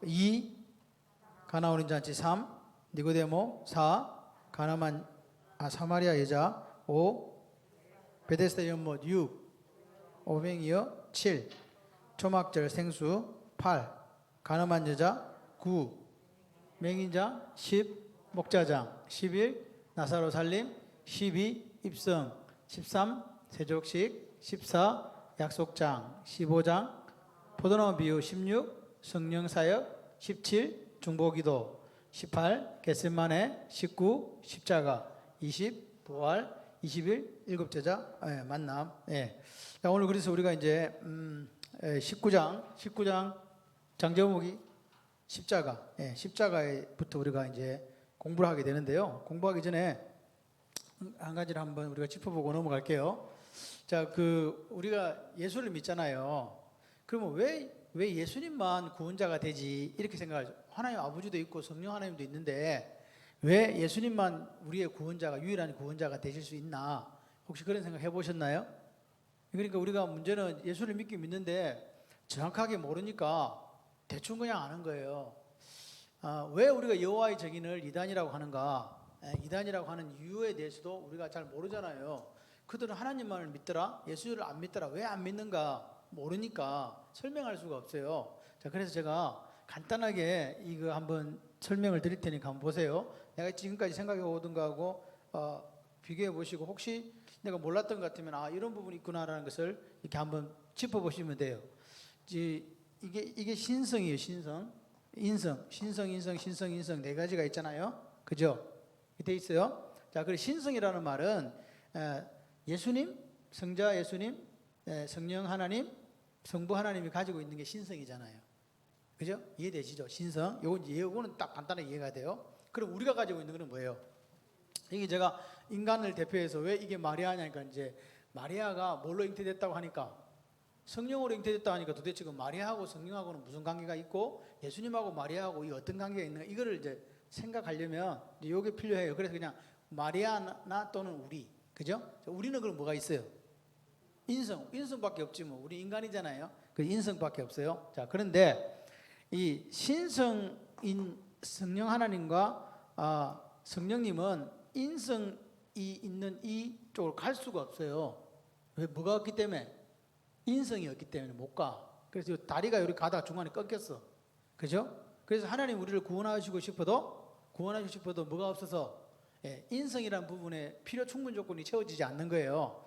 2. 가나 어린 잔치. 3. 니고데모. 4. 사마리아 여자. 5. 베데스다 연못. 6. 오병이어. 7. 초막절 생수. 8. 가늠한 여자. 9. 맹인자. 10. 목자장. 11. 나사로 살림. 12. 입성. 13. 세족식. 14. 약속장. 15장 포도나무 비유. 16. 성령 사역. 17. 중보기도. 18. 겟세마네. 19. 십자가. 20. 부활. 21. 일곱 제자 만남. 자, 오늘 그래서 우리가 이제 19장 장제목이 십자가. 십자가부터 우리가 이제 공부를 하게 되는데요. 공부하기 전에 한 가지를 한번 우리가 짚어보고 넘어갈게요. 자, 우리가 예수를 믿잖아요. 그러면 왜 예수님만 구원자가 되지? 이렇게 생각하죠. 하나님 아버지도 있고 성령 하나님도 있는데 왜 예수님만 우리의 구원자가, 유일한 구원자가 되실 수 있나? 혹시 그런 생각 해보셨나요? 그러니까 우리가 문제는 예수를 믿는데 정확하게 모르니까 대충 그냥 아는 거예요. 왜 우리가 여호와의 증인을 이단이라고 하는가? 이단이라고 하는 이유에 대해서도 우리가 잘 모르잖아요. 그들은 하나님만을 믿더라, 예수를 안 믿더라. 왜 안 믿는가 모르니까 설명할 수가 없어요. 자, 그래서 제가 간단하게 이거 한번 설명을 드릴 테니까 한번 보세요. 내가 지금까지 생각해 오던 거하고 비교해 보시고 혹시 내가 몰랐던 것 같으면 이런 부분이 있구나라는 것을 이렇게 한번 짚어보시면 돼요. 이게 신성이에요. 신성, 인성, 신성 네 가지가 있잖아요. 그죠? 돼 있어요. 자, 그리고 신성이라는 말은 예수님, 성자 예수님, 성령 하나님, 성부 하나님이 가지고 있는 게 신성이잖아요. 그죠? 이해되시죠? 신성. 요거는 딱 간단하게 이해가 돼요. 그럼 우리가 가지고 있는 거는 뭐예요? 이게 제가 인간을 대표해서 왜 이게 마리아냐니까, 이제 마리아가 뭘로 잉태됐다고 하니까, 성령으로 잉태됐다고 하니까 도대체 그 마리아하고 성령하고는 무슨 관계가 있고 예수님하고 마리아하고 이 어떤 관계가 있는가, 이거를 이제 생각하려면 이게 필요해요. 그래서 그냥 마리아나 또는 우리, 그죠? 우리는 그럼 뭐가 있어요? 인성밖에 없지 뭐. 우리 인간이잖아요. 그 인성밖에 없어요. 자, 그런데 이 신성인 성령 하나님과 성령님은 인성이 있는 이 쪽으로 갈 수가 없어요. 왜? 뭐가 없기 때문에? 인성이 없기 때문에 못 가. 그래서 다리가 여기 가다가 중간에 꺾였어. 그죠? 그래서 하나님 우리를 구원하시고 싶어도 뭐가 없어서 인성이라는 부분에 필요 충분 조건이 채워지지 않는 거예요.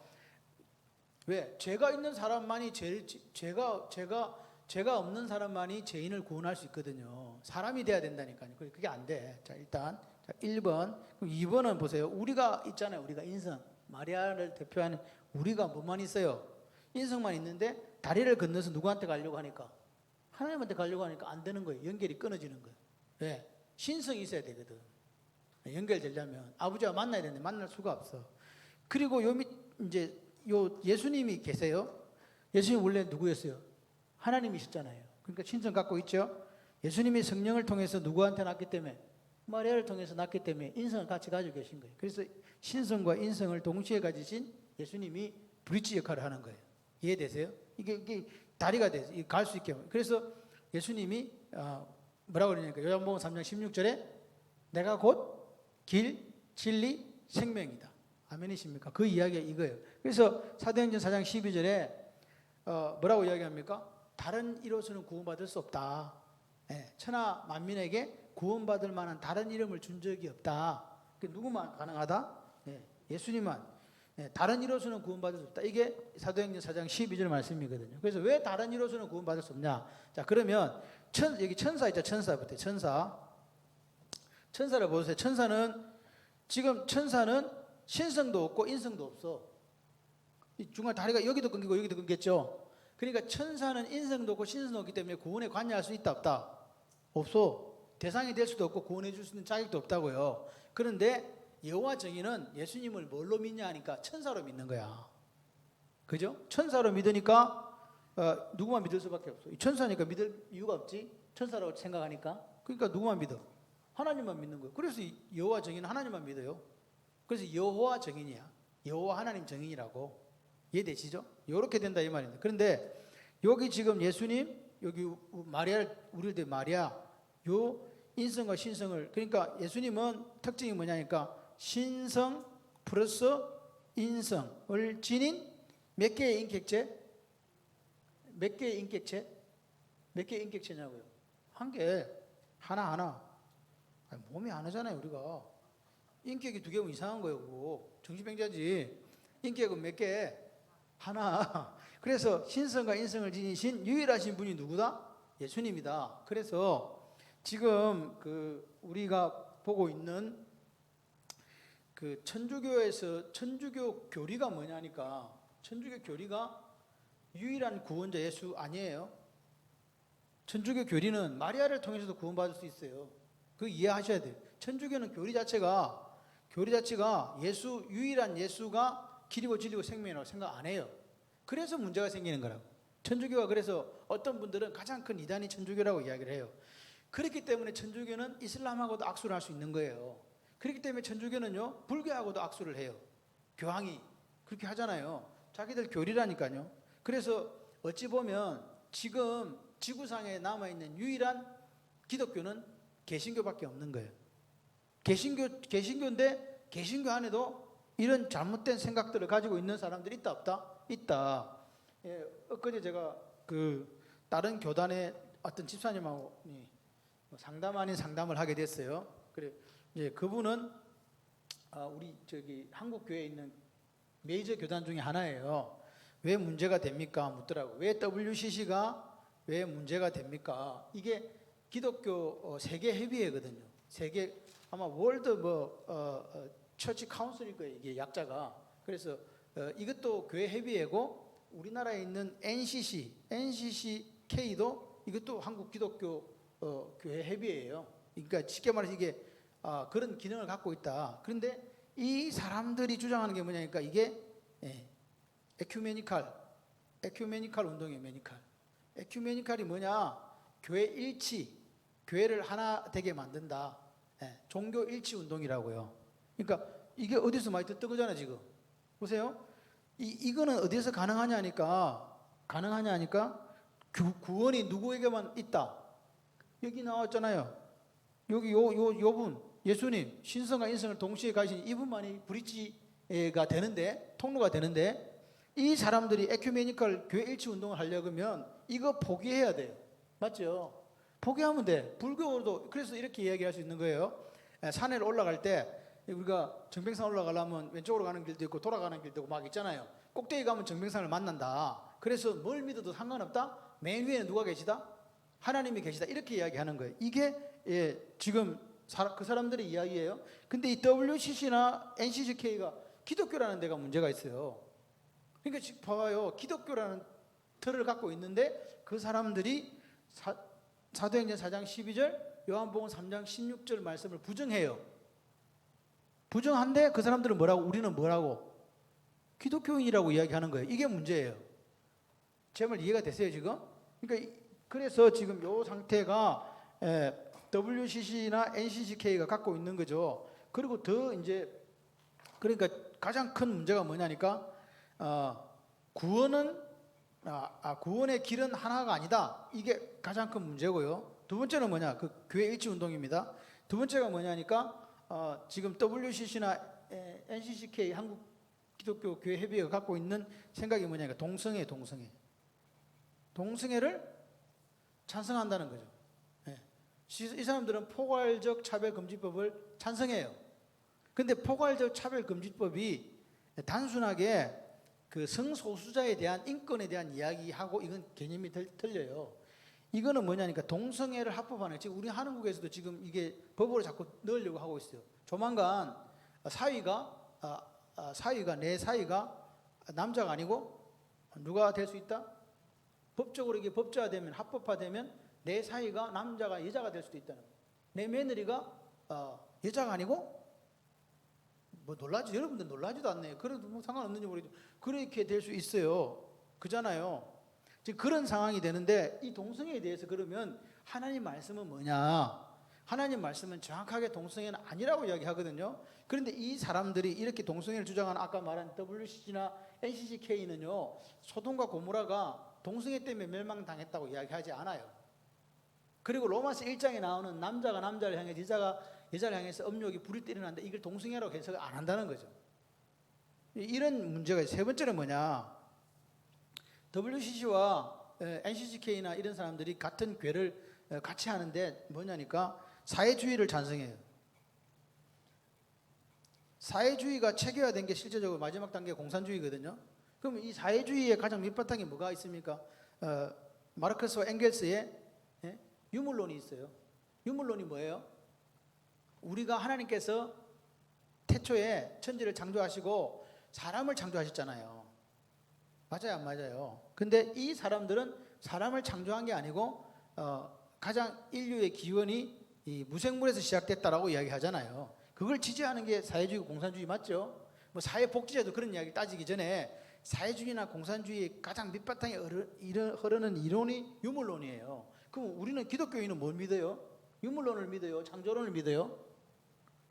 왜? 죄가 있는 사람만이 죄가 없는 사람만이 죄인을 구원할 수 있거든요. 사람이 돼야 된다니까요. 그게 안 돼. 자, 일단 1번. 그럼 2번은 보세요. 우리가 있잖아요. 우리가 인성. 마리아를 대표하는 우리가 뭐만 있어요? 인성만 있는데 다리를 건너서 누구한테 가려고 하니까, 하나님한테 가려고 하니까 안 되는 거예요. 연결이 끊어지는 거예요. 왜? 신성이 있어야 되거든. 연결되려면 아버지와 만나야 되는데 만날 수가 없어. 그리고 이제 예수님이 계세요. 예수님 원래 누구였어요? 하나님이셨잖아요. 그러니까 신성 갖고 있죠. 예수님이 성령을 통해서 누구한테 낳기 때문에? 마리아를 통해서 낳기 때문에 인성을 같이 가지고 계신 거예요. 그래서 신성과 인성을 동시에 가지신 예수님이 브릿지 역할을 하는 거예요. 이해되세요? 이게 다리가 돼서 갈 수 있게. 그래서 예수님이 뭐라고 그러냐니까 요한복음 3장 16절에 내가 곧 길, 진리, 생명이다. 아멘이십니까? 그 이야기가 이거예요. 그래서 사도행전 4장 12절에 뭐라고 이야기합니까? 다른 이로서는 구원받을 수 없다. 천하 만민에게 구원받을 만한 다른 이름을 준 적이 없다. 누구만 가능하다? 예수님만. 다른 이로서는 구원받을 수 없다. 이게 사도행전 4장 12절 말씀이거든요. 그래서 왜 다른 이로서는 구원받을 수 없냐? 자, 그러면 여기 천사 있죠. 천사부터. 천사를 보세요. 천사는 신성도 없고 인성도 없어. 이 중간 다리가 여기도 끊기고 여기도 끊겼죠. 그러니까 천사는 인성도 없고 신성도 없기 때문에 구원에 관여할 수 있다 없다? 없어. 대상이 될 수도 없고 구원해 줄 수 있는 자격도 없다고요. 그런데 여호와 증인은 예수님을 뭘로 믿냐 하니까 천사로 믿는 거야. 그죠? 천사로 믿으니까 누구만 믿을 수밖에 없어. 천사니까 믿을 이유가 없지. 천사라고 생각하니까. 그러니까 누구만 믿어? 하나님만 믿는 거예요. 그래서 여호와 증인은 하나님만 믿어요. 그래서 여호와 증인이야. 여호와 하나님 증인이라고. 이해되시죠? 이렇게 된다 이 말입니다. 그런데 여기 지금 예수님, 여기 마리아를 우리를 마리아, 요 인성과 신성을, 그러니까 예수님은 특징이 뭐냐니까 신성 플러스 인성을 지닌 몇 개의 인격체? 몇 개의 인격체? 몇 개의 인격체냐고요? 한 개, 하나. 아니, 몸이 하나잖아요, 우리가. 인격이 두 개면 이상한 거예요, 그거. 정신병자지. 인격은 몇 개? 하나. 그래서 신성과 인성을 지니신 유일하신 분이 누구다? 예수님이다. 그래서 지금 우리가 보고 있는 그 천주교에서 천주교 교리가 뭐냐니까, 천주교 교리가 유일한 구원자 예수 아니에요. 천주교 교리는 마리아를 통해서도 구원받을 수 있어요. 그거 이해하셔야 돼요. 천주교는 교리 자체가 유일한 예수가 길이고 진리고 생명이라고 생각 안 해요. 그래서 문제가 생기는 거라고. 천주교가 그래서 어떤 분들은 가장 큰 이단이 천주교라고 이야기를 해요. 그렇기 때문에 천주교는 이슬람하고도 악수를 할 수 있는 거예요. 그렇기 때문에 천주교는요, 불교하고도 악수를 해요. 교황이 그렇게 하잖아요. 자기들 교리라니까요. 그래서 어찌 보면 지금 지구상에 남아있는 유일한 기독교는 개신교밖에 없는 거예요. 개신교인데 개신교 안에도 이런 잘못된 생각들을 가지고 있는 사람들이 있다 없다? 있다. 예, 엊그제 제가 다른 교단의 어떤 집사님하고 상담 아닌 상담을 하게 됐어요. 그래, 예, 그분은 우리 한국 교회에 있는 메이저 교단 중에 하나예요. 왜 문제가 됩니까? 묻더라고. 왜 WCC가 왜 문제가 됩니까? 이게 기독교 세계 협의회거든요. 세계 아마 월드 처치 카운슬일 거예요. 이게 약자가. 그래서 이것도 교회 협의회고, 우리나라에 있는 NCCK도 이것도 한국 기독교 교회 협의회예요. 그러니까 쉽게 말해서 이게 그런 기능을 갖고 있다. 그런데 이 사람들이 주장하는 게 뭐냐니까 이게 에큐메니칼 운동이에요. 에큐메니칼이 뭐냐? 교회 일치, 교회를 하나 되게 만든다. 종교 일치 운동이라고요. 그러니까 이게 어디서 많이 뜨거잖아 지금. 보세요. 이거는 어디서 가능하냐니까 구원이 누구에게만 있다. 여기 나왔잖아요. 여기 요분 예수님 신성과 인성을 동시에 가진 이분만이 브릿지가 되는데, 통로가 되는데, 이 사람들이 에큐메니컬 교회 일치 운동을 하려고 하면 이거 포기해야 돼요. 맞죠? 포기하면 돼. 불교도 그래서 이렇게 이야기할 수 있는 거예요. 산에 올라갈 때 우리가 정평산 올라가려면 왼쪽으로 가는 길도 있고 돌아가는 길도 있고 막 있잖아요. 꼭대기 가면 정평산을 만난다. 그래서 뭘 믿어도 상관없다. 맨 위에는 누가 계시다? 하나님이 계시다. 이렇게 이야기하는 거예요. 이게 지금 그 사람들의 이야기예요. 근데 이 WCC나 NCCK가 기독교라는 데가 문제가 있어요. 그러니까 지금 봐요. 기독교라는 틀을 갖고 있는데 그 사람들이 사도행전 4장 12절, 요한복음 3장 16절 말씀을 부정해요. 부정한데 그 사람들은 뭐라고? 우리는 뭐라고? 기독교인이라고 이야기하는 거예요. 이게 문제예요. 제 말 이해가 됐어요 지금? 그러니까 그래서 지금 이 상태가 WCC나 NCCK가 갖고 있는 거죠. 그리고 더 이제 그러니까 가장 큰 문제가 뭐냐니까 구원의 길은 하나가 아니다. 이게 가장 큰 문제고요. 두 번째는 뭐냐? 그 교회 일치 운동입니다. 두 번째가 뭐냐니까 지금 WCC나 NCCK 한국 기독교 교회 협의회가 갖고 있는 생각이 뭐냐니까 동성애를 찬성한다는 거죠. 이 사람들은 포괄적 차별금지법을 찬성해요. 근데 포괄적 차별금지법이 단순하게 그 성소수자에 대한 인권에 대한 이야기하고 이건 개념이 틀려요. 이거는 뭐냐니까 동성애를 합법화하는, 지금 우리 한국에서도 지금 이게 법으로 자꾸 넣으려고 하고 있어요. 조만간 내 사위가 남자가 아니고 누가 될 수 있다? 법적으로 이게 법제화되면, 합법화되면 내 사위가 남자가 여자가 될 수도 있다는 거예요. 내 며느리가 여자가 아니고 여러분들 놀라지도 않네요. 그래도 뭐 상관없는지 모르겠지만 그렇게 될 수 있어요. 그잖아요. 지금 그런 상황이 되는데 이 동성애에 대해서 그러면 하나님 말씀은 뭐냐? 하나님 말씀은 정확하게 동성애는 아니라고 이야기하거든요. 그런데 이 사람들이 이렇게 동성애를 주장하는 아까 말한 WCC나 NCCK는요, 소돔과 고모라가 동성애 때문에 멸망당했다고 이야기하지 않아요. 그리고 로마서 1장에 나오는 남자가 남자를 향해 여자가 여자를 향해서 음욕이 불이 때리는데 이걸 동성애라고 해석을 안 한다는 거죠. 이런 문제가 있어요. 세 번째는 뭐냐? WCC와 NCCK나 이런 사람들이 같은 궤를 같이 하는데 뭐냐니까 사회주의를 찬성해요. 사회주의가 체계화된 게 실제적으로 마지막 단계 공산주의거든요. 그럼 이 사회주의의 가장 밑바탕에 뭐가 있습니까? 마르크스와 엥겔스의 유물론이 있어요. 유물론이 뭐예요? 우리가 하나님께서 태초에 천지를 창조하시고 사람을 창조하셨잖아요. 맞아요, 안 맞아요? 근데 이 사람들은 사람을 창조한 게 아니고 가장 인류의 기원이 이 무생물에서 시작됐다라고 이야기하잖아요. 그걸 지지하는 게 사회주의, 공산주의 맞죠? 뭐 사회복지제도 그런 이야기 따지기 전에 사회주의나 공산주의의 가장 밑바탕에 흐르는 이론이 유물론이에요. 그럼 우리는 기독교인은 뭘 믿어요? 유물론을 믿어요? 창조론을 믿어요?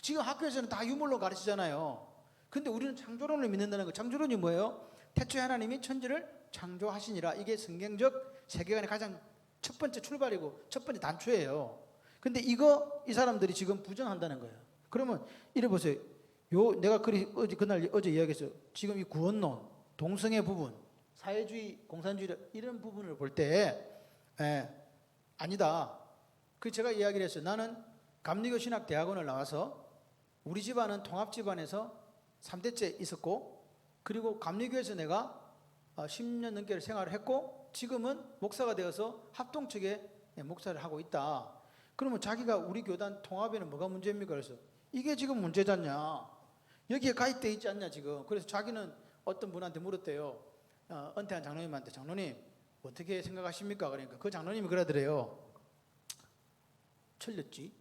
지금 학교에서는 다 유물론 가르치잖아요. 근데 우리는 창조론을 믿는다는 거. 창조론이 뭐예요? 태초에 하나님이 천지를 창조하시니라. 이게 성경적 세계관의 가장 첫 번째 출발이고 첫 번째 단초예요. 근데 이 사람들이 지금 부정한다는 거예요. 그러면 이래 보세요. 내가 어제 이야기했어요. 지금 이 구원론, 동성애 부분, 사회주의, 공산주의 이런 부분을 볼 때 아니다. 그 제가 이야기를 했어요. 나는 감리교 신학 대학원을 나와서 우리 집안은 통합 집안에서 3대째 있었고, 그리고 감리교에서 내가 10년 넘게 생활을 했고, 지금은 목사가 되어서 합동 측에 목사를 하고 있다. 그러면 자기가 우리 교단 통합에는 뭐가 문제입니까? 그래서 이게 지금 문제잖냐. 여기에 가입되어 있지 않냐 지금. 그래서 자기는 어떤 분한테 물었대요. 은퇴한 장로님한테, 장로님 어떻게 생각하십니까? 그러니까 그 장로님이 그러더래요. 틀렸지.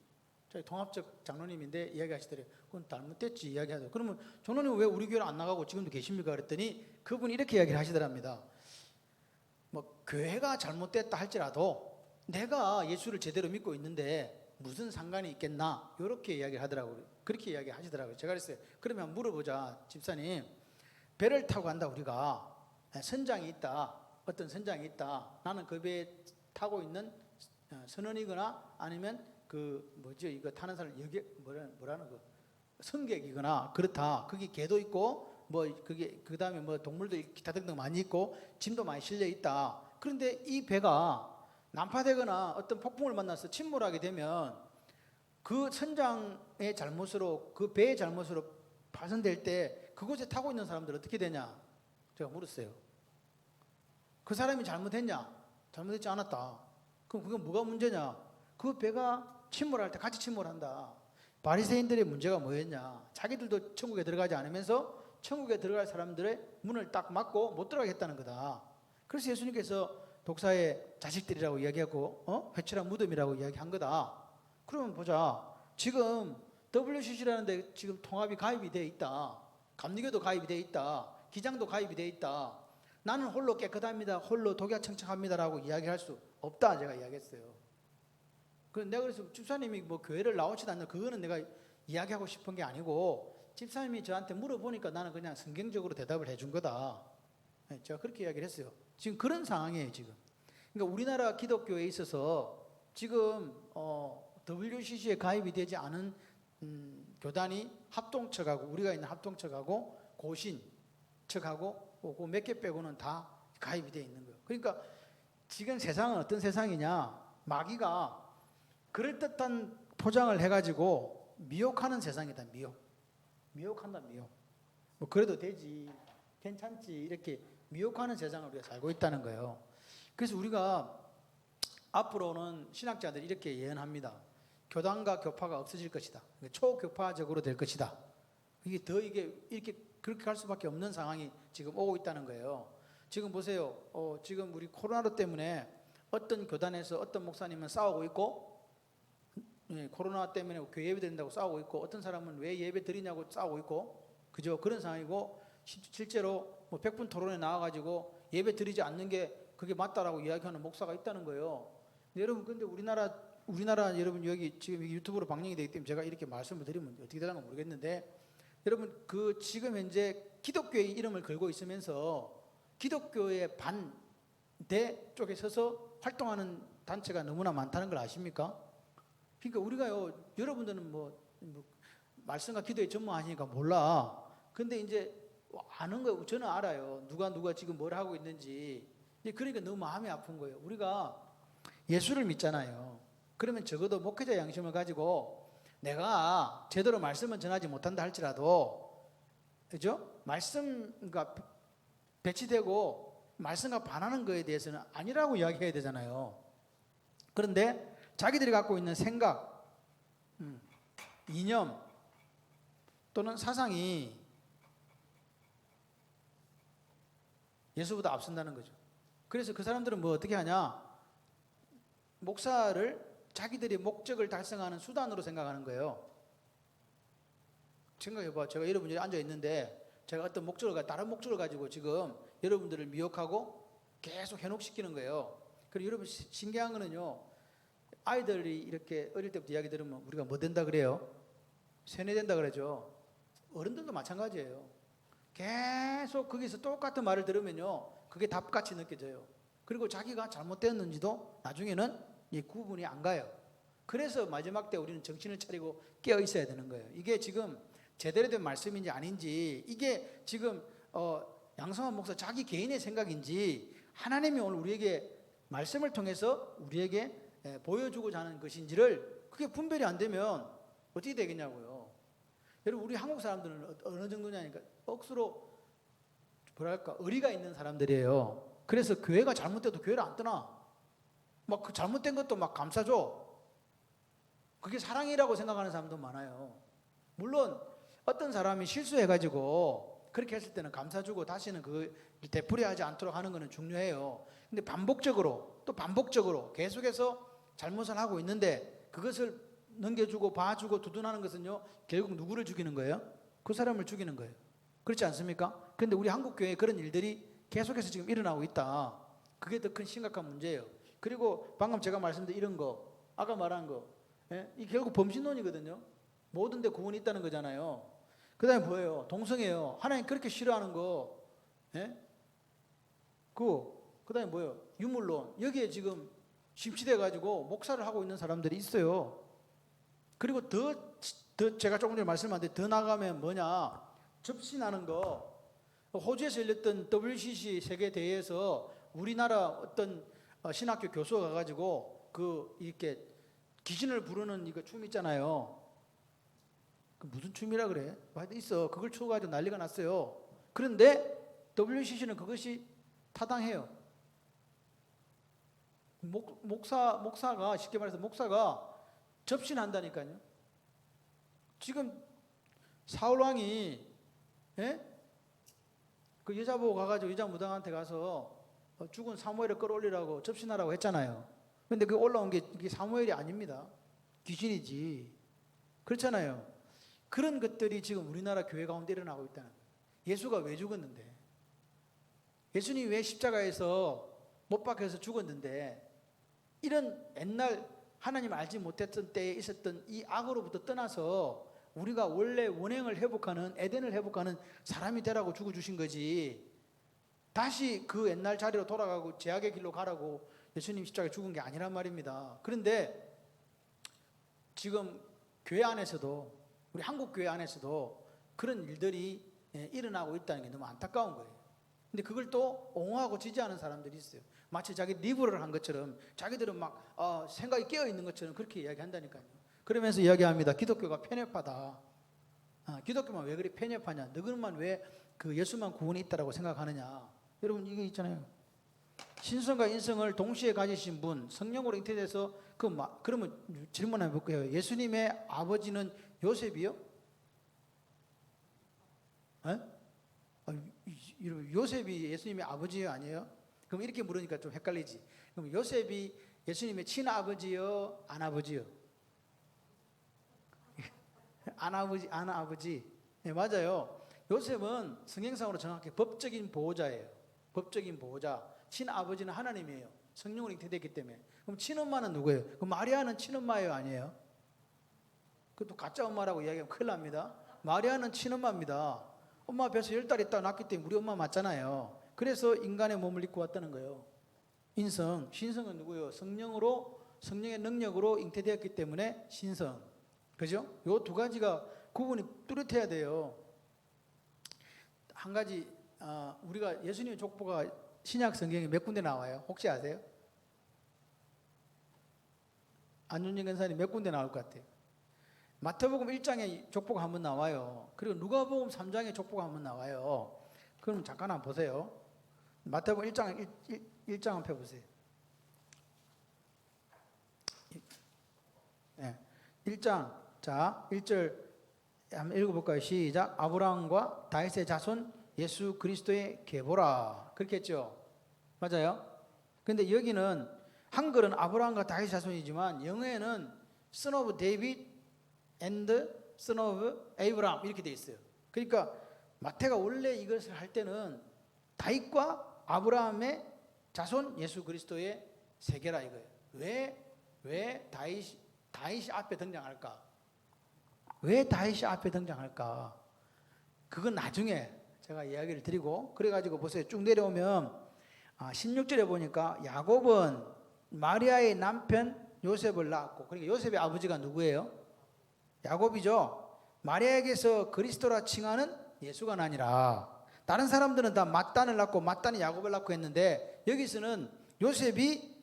저희 통합적 장로님인데 이야기하시더래요. 그건 잘못됐지 이야기하죠. 그러면 장로님 왜 우리 교회를 안 나가고 지금도 계십니까? 그랬더니 그분이 이렇게 이야기를 하시더랍니다. 뭐 교회가 잘못됐다 할지라도 내가 예수를 제대로 믿고 있는데 무슨 상관이 있겠나? 이렇게 이야기를 하더라고요. 그렇게 이야기하시더라고요. 제가 그랬어요. 그러면 물어보자. 집사님, 배를 타고 간다 우리가. 선장이 있다. 어떤 선장이 있다. 나는 그 배에 타고 있는 선원이거나 아니면 이거 타는 사람 여기 뭐라는 거 승객이거나 그렇다. 거기 개도 있고 그 다음에 동물도 기타 등등 많이 있고 짐도 많이 실려 있다. 그런데 이 배가 난파되거나 어떤 폭풍을 만나서 침몰하게 되면 그 선장의 잘못으로, 그 배의 잘못으로 파손될 때 그곳에 타고 있는 사람들 어떻게 되냐? 제가 물었어요. 그 사람이 잘못했냐? 잘못했지 않았다. 그럼 그게 뭐가 문제냐? 그 배가 침몰할 때 같이 침몰한다. 바리새인들의 문제가 뭐였냐? 자기들도 천국에 들어가지 않으면서 천국에 들어갈 사람들의 문을 딱 막고 못 들어가게 했다는 거다. 그래서 예수님께서 독사의 자식들이라고 이야기하고 회칠한 무덤이라고 이야기한 거다. 그러면 보자. 지금 WCC라는 데 지금 통합이 가입이 돼 있다. 감리교도 가입이 돼 있다. 기장도 가입이 돼 있다. 나는 홀로 깨끗합니다. 홀로 독야청청합니다라고 이야기할 수 없다. 제가 이야기했어요. 내가 그래서 집사님이 교회를 나오지도 않는 그거는 내가 이야기하고 싶은 게 아니고 집사님이 저한테 물어보니까 나는 그냥 성경적으로 대답을 해준 거다. 제가 그렇게 이야기를 했어요. 지금 그런 상황이에요 지금. 그러니까 우리나라 기독교에 있어서 지금 WCC에 가입이 되지 않은 교단이 합동측하고 우리가 있는 합동측하고 고신 측하고 그 몇 개 빼고는 다 가입이 되어 있는 거예요. 그러니까 지금 세상은 어떤 세상이냐? 마귀가 그럴듯한 포장을 해가지고 미혹하는 세상이다. 미혹한다. 그래도 되지, 괜찮지, 이렇게 미혹하는 세상을 우리가 살고 있다는 거예요. 그래서 우리가 앞으로는 신학자들이 이렇게 예언합니다. 교단과 교파가 없어질 것이다. 초교파적으로 될 것이다. 이게 이렇게 그렇게 갈 수밖에 없는 상황이 지금 오고 있다는 거예요. 지금 보세요. 지금 우리 코로나 때문에 어떤 교단에서 어떤 목사님은 싸우고 있고, 코로나 때문에 교회 예배 드린다고 싸우고 있고, 어떤 사람은 왜 예배 드리냐고 싸우고 있고, 그죠? 그런 상황이고, 실제로 100분 토론에 나와가지고 예배 드리지 않는 게 그게 맞다라고 이야기하는 목사가 있다는 거예요. 여러분, 근데 우리나라 여러분 여기 지금 유튜브로 방영이 되기 때문에 제가 이렇게 말씀을 드리면 어떻게 되는가 모르겠는데, 여러분 지금 현재 기독교의 이름을 걸고 있으면서 기독교의 반대 쪽에 서서 활동하는 단체가 너무나 많다는 걸 아십니까? 그러니까 우리가요, 여러분들은 뭐 말씀과 기도에 전문하시니까 몰라. 근데 이제 아는 거예요. 저는 알아요. 누가 지금 뭘 하고 있는지. 그러니까 너무 마음이 아픈 거예요. 우리가 예수를 믿잖아요. 그러면 적어도 목회자 양심을 가지고 내가 제대로 말씀은 전하지 못한다 할지라도, 그죠? 말씀과 배치되고 말씀과 반하는 거에 대해서는 아니라고 이야기해야 되잖아요. 그런데 자기들이 갖고 있는 생각, 이념 또는 사상이 예수보다 앞선다는 거죠. 그래서 그 사람들은 뭐 어떻게 하냐? 목사를 자기들의 목적을 달성하는 수단으로 생각하는 거예요. 생각해봐. 제가 여러분들이 앉아 있는데 제가 어떤 다른 목적을 가지고 지금 여러분들을 미혹하고 계속 현혹시키는 거예요. 그리고 여러분 신기한 거는요, 아이들이 이렇게 어릴 때부터 이야기 들으면 우리가 뭐 된다 그래요? 세뇌된다 그러죠. 어른들도 마찬가지예요. 계속 거기서 똑같은 말을 들으면요, 그게 답같이 느껴져요. 그리고 자기가 잘못되었는지도 나중에는 이 구분이 안 가요. 그래서 마지막 때 우리는 정신을 차리고 깨어 있어야 되는 거예요. 이게 지금 제대로 된 말씀인지 아닌지, 이게 지금 양성환 목사 자기 개인의 생각인지, 하나님이 오늘 우리에게 말씀을 통해서 우리에게 보여주고자 하는 것인지를, 그게 분별이 안 되면 어떻게 되겠냐고요. 여러분, 우리 한국 사람들은 어느 정도냐니까 억수로 뭐랄까 의리가 있는 사람들이에요. 그래서 교회가 잘못돼도 교회를 안 떠나. 막 그 잘못된 것도 막 감싸줘. 그게 사랑이라고 생각하는 사람도 많아요. 물론 어떤 사람이 실수해가지고 그렇게 했을 때는 감싸주고 다시는 그 되풀이하지 않도록 하는 것은 중요해요. 근데 반복적으로 계속해서 잘못을 하고 있는데 그것을 넘겨주고 봐주고 두둔하는 것은요, 결국 누구를 죽이는 거예요? 그 사람을 죽이는 거예요. 그렇지 않습니까? 그런데 우리 한국 교회에 그런 일들이 계속해서 지금 일어나고 있다. 그게 더 큰 심각한 문제예요. 그리고 방금 제가 말씀드린 이런 거, 아까 말한 거, 이 결국 범신론이거든요. 모든 데 구원이 있다는 거잖아요. 그 다음에 뭐예요? 동성애요. 하나님 그렇게 싫어하는 거, 그 다음에 뭐예요? 유물론. 여기에 지금 심취돼가지고 목사를 하고 있는 사람들이 있어요. 그리고 더 제가 조금 전에 말씀하는데 더 나가면 뭐냐? 접신하는 거. 호주에서 열렸던 WCC 세계대회에서 우리나라 어떤 신학교 교수가 가가지고 이렇게 귀신을 부르는 이거 춤 있잖아요. 그 무슨 춤이라 그래? 하여튼 있어. 그걸 추가지고 난리가 났어요. 그런데 WCC는 그것이 타당해요. 목사가 쉽게 말해서 목사가 접신한다니까요. 지금 사울 왕이 그 여자 보고 가가지고 여자 무당한테 가서 죽은 사무엘을 끌어올리라고 접신하라고 했잖아요. 근데 그 올라온 게 이게 사무엘이 아닙니다. 귀신이지. 그렇잖아요. 그런 것들이 지금 우리나라 교회 가운데 일어나고 있다는 거예요. 예수가 왜 죽었는데? 예수님이 왜 십자가에서 못 박혀서 죽었는데? 이런 옛날 하나님 알지 못했던 때에 있었던 이 악으로부터 떠나서 우리가 원래 원행을 회복하는, 에덴을 회복하는 사람이 되라고 죽어주신 거지, 다시 그 옛날 자리로 돌아가고 죄악의 길로 가라고 예수님 십자가에 죽은 게 아니란 말입니다. 그런데 지금 교회 안에서도, 우리 한국 교회 안에서도 그런 일들이 일어나고 있다는 게 너무 안타까운 거예요. 근데 그걸 또 옹호하고 지지하는 사람들이 있어요. 마치 자기 리브를 한 것처럼, 자기들은 막 생각이 깨어 있는 것처럼 그렇게 이야기한다니까요. 그러면서 이야기합니다. 기독교가 편협하다. 기독교만 왜 그리 편협하냐? 너희만 왜 그 예수만 구원이 있다라고 생각하느냐? 여러분, 이게 있잖아요. 신성과 인성을 동시에 가지신 분, 성령으로 잉태돼서 그러면 질문 한번 해볼게요. 예수님의 아버지는 요셉이요? 요셉이 예수님의 아버지요, 아니에요? 그럼 이렇게 물으니까 좀 헷갈리지. 그럼 요셉이 예수님의 친아버지요, 안아버지요? 안아버지. 네, 맞아요. 요셉은 성경상으로 정확히 법적인 보호자예요. 법적인 보호자. 친아버지는 하나님이에요. 성령으로 잉태됐기 때문에. 그럼 친엄마는 누구예요? 그럼 마리아는 친엄마예요, 아니에요? 그것도 가짜 엄마라고 이야기하면 큰일 납니다. 마리아는 친엄마입니다. 엄마 뱃에 10달 있다가 낳기 때문에 우리 엄마 맞잖아요. 그래서 인간의 몸을 입고 왔다는 거예요. 인성, 신성은 누구요? 성령의 능력으로 잉태되었기 때문에 신성. 그죠? 요 두 가지가 구분이 뚜렷해야 돼요. 한 가지, 우리가 예수님의 족보가 신약 성경에 몇 군데 나와요? 혹시 아세요? 안윤정 권사님 몇 군데 나올 것 같아요? 마태복음 1장에 족보가 한번 나와요. 그리고 누가복음 3장에 족보가 한번 나와요. 그럼 잠깐 한번 보세요. 마태복음 1장 한번 펴보세요. 네. 1장, 자 1절 한번 읽어볼까요? 시작. 아브라함과 다윗의 자손 예수 그리스도의 계보라. 그렇게 했죠? 맞아요? 근데 여기는 한글은 아브라함과 다윗의 자손이지만 영어에는 son of David and son of Abraham 이렇게 돼 있어요. 그러니까 마태가 원래 이것을 할 때는 다윗과 아브라함의 자손 예수 그리스도의 세계라 이거예요. 왜 다윗이 앞에 등장할까? 왜 다윗이 앞에 등장할까? 그건 나중에 제가 이야기를 드리고, 그래가지고 보세요. 쭉 내려오면 16절에 보니까 야곱은 마리아의 남편 요셉을 낳았고, 그러니까 요셉의 아버지가 누구예요? 야곱이죠. 마리아에게서 그리스도라 칭하는 예수가 나니라. 다른 사람들은 다 맏단을 낳고 맏단이 야곱을 낳고 했는데, 여기서는 요셉이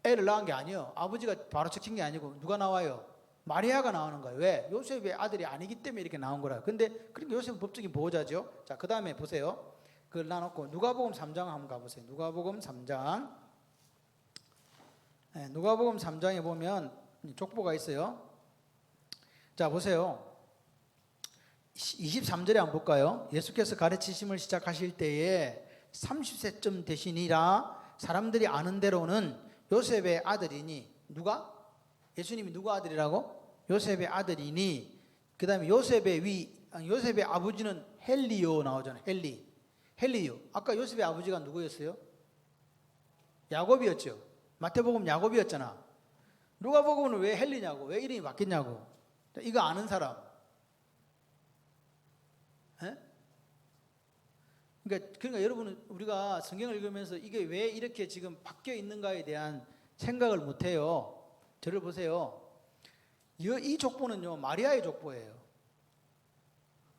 애를 낳은 게 아니에요. 아버지가 바로 책친 게 아니고 누가 나와요? 마리아가 나오는 거예요. 왜? 요셉의 아들이 아니기 때문에 이렇게 나온 거라. 근데 그러니까 요셉은 법적인 보호자죠. 자, 그 다음에 보세요. 그걸 놔놓고 누가복음 3장 한번 가보세요. 누가복음 3장. 네, 누가복음 3장에 보면 족보가 있어요. 자, 보세요. 23절에 한번 볼까요? 예수께서 가르치심을 시작하실 때에 30세쯤 되시니라 사람들이 아는 대로는 요셉의 아들이니, 누가? 예수님이 누구 아들이라고? 요셉의 아들이니, 그 다음에 요셉의 아버지는 헬리오 나오잖아요. 헬리오. 아까 요셉의 아버지가 누구였어요? 야곱이었죠. 마태복음 야곱이었잖아. 누가복음은 왜 헬리냐고, 왜 이름이 바뀌었냐고. 이거 아는 사람. 에? 그러니까 여러분은 우리가 성경을 읽으면서 이게 왜 이렇게 지금 바뀌어 있는가에 대한 생각을 못 해요. 저를 보세요. 이 족보는요, 마리아의 족보예요.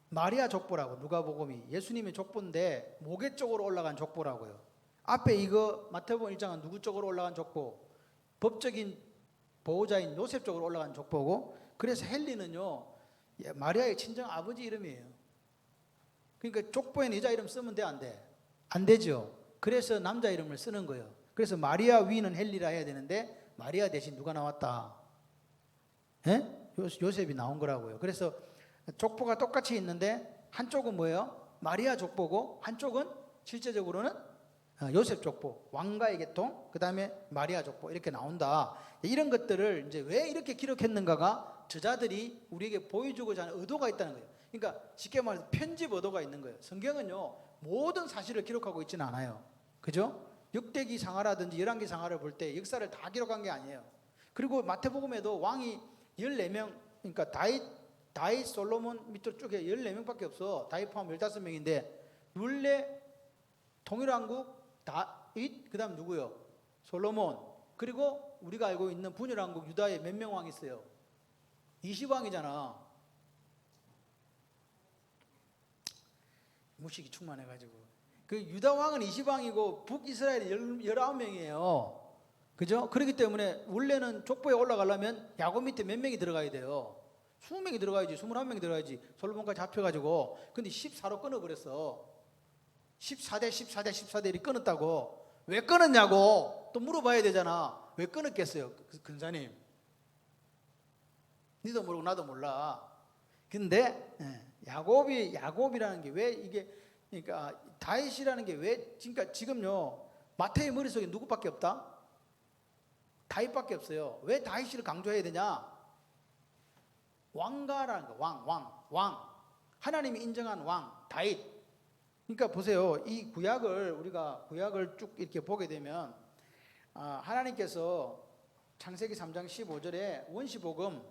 마리아 족보라고. 누가복음이 예수님의 족보인데 모계 쪽으로 올라간 족보라고요. 앞에 이거 마태복음 1장은 누구 쪽으로 올라간 족보? 법적인 보호자인 요셉 쪽으로 올라간 족보고, 그래서 헬리는요 마리아의 친정 아버지 이름이에요. 그러니까 족보에는 여자 이름 쓰면 돼, 안 돼? 안 되죠. 그래서 남자 이름을 쓰는 거예요. 그래서 마리아 위는 헬리라 해야 되는데 마리아 대신 누가 나왔다? 요셉이 나온 거라고요. 그래서 족보가 똑같이 있는데 한쪽은 뭐예요? 마리아 족보고 한쪽은 실제적으로는 요셉 족보, 왕가의 계통, 그 다음에 마리아 족보 이렇게 나온다. 이런 것들을 이제 왜 이렇게 기록했는가가 저자들이 우리에게 보여주고자 하는 의도가 있다는 거예요. 그러니까 쉽게 말해서 편집 의도가 있는 거예요. 성경은요 모든 사실을 기록하고 있지는 않아요. 그죠? 역대기 상하라든지 열왕기 상하를 볼 때 역사를 다 기록한 게 아니에요. 그리고 마태복음에도 왕이 14명, 그러니까 다윗 솔로몬 밑으로 쭉 14명밖에 없어. 다윗 포함 15명인데 원래 통일왕국 다윗, 그 다음 누구요? 솔로몬. 그리고 우리가 알고 있는 분열왕국 유다에 몇 명 왕이 있어요? 20왕이잖아. 무식이 충만해가지고. 그 유다 왕은 20왕이고 북이스라엘이 19명이에요. 그죠? 그렇기 때문에 원래는 족보에 올라가려면 야곱 밑에 몇 명이 들어가야 돼요? 20명이 들어가야지, 21명이 들어가야지. 솔로몬까지 합쳐가지고. 근데 14로 끊어버렸어. 14대 끊었다고. 왜 끊었냐고 또 물어봐야 되잖아. 왜 끊었겠어요, 근사님? 니도 모르고 나도 몰라. 근데 야곱이라는 게 왜 이게, 그러니까 다윗이라는 게 왜, 그러니까 지금요 마태의 머릿속에 누구밖에 없다? 다윗밖에 없어요. 왜 다윗을 강조해야 되냐? 왕가라는 거, 왕. 하나님이 인정한 왕, 다윗. 그러니까 보세요. 이 우리가 구약을 쭉 이렇게 보게 되면 하나님께서 창세기 3장 15절에 원시복음,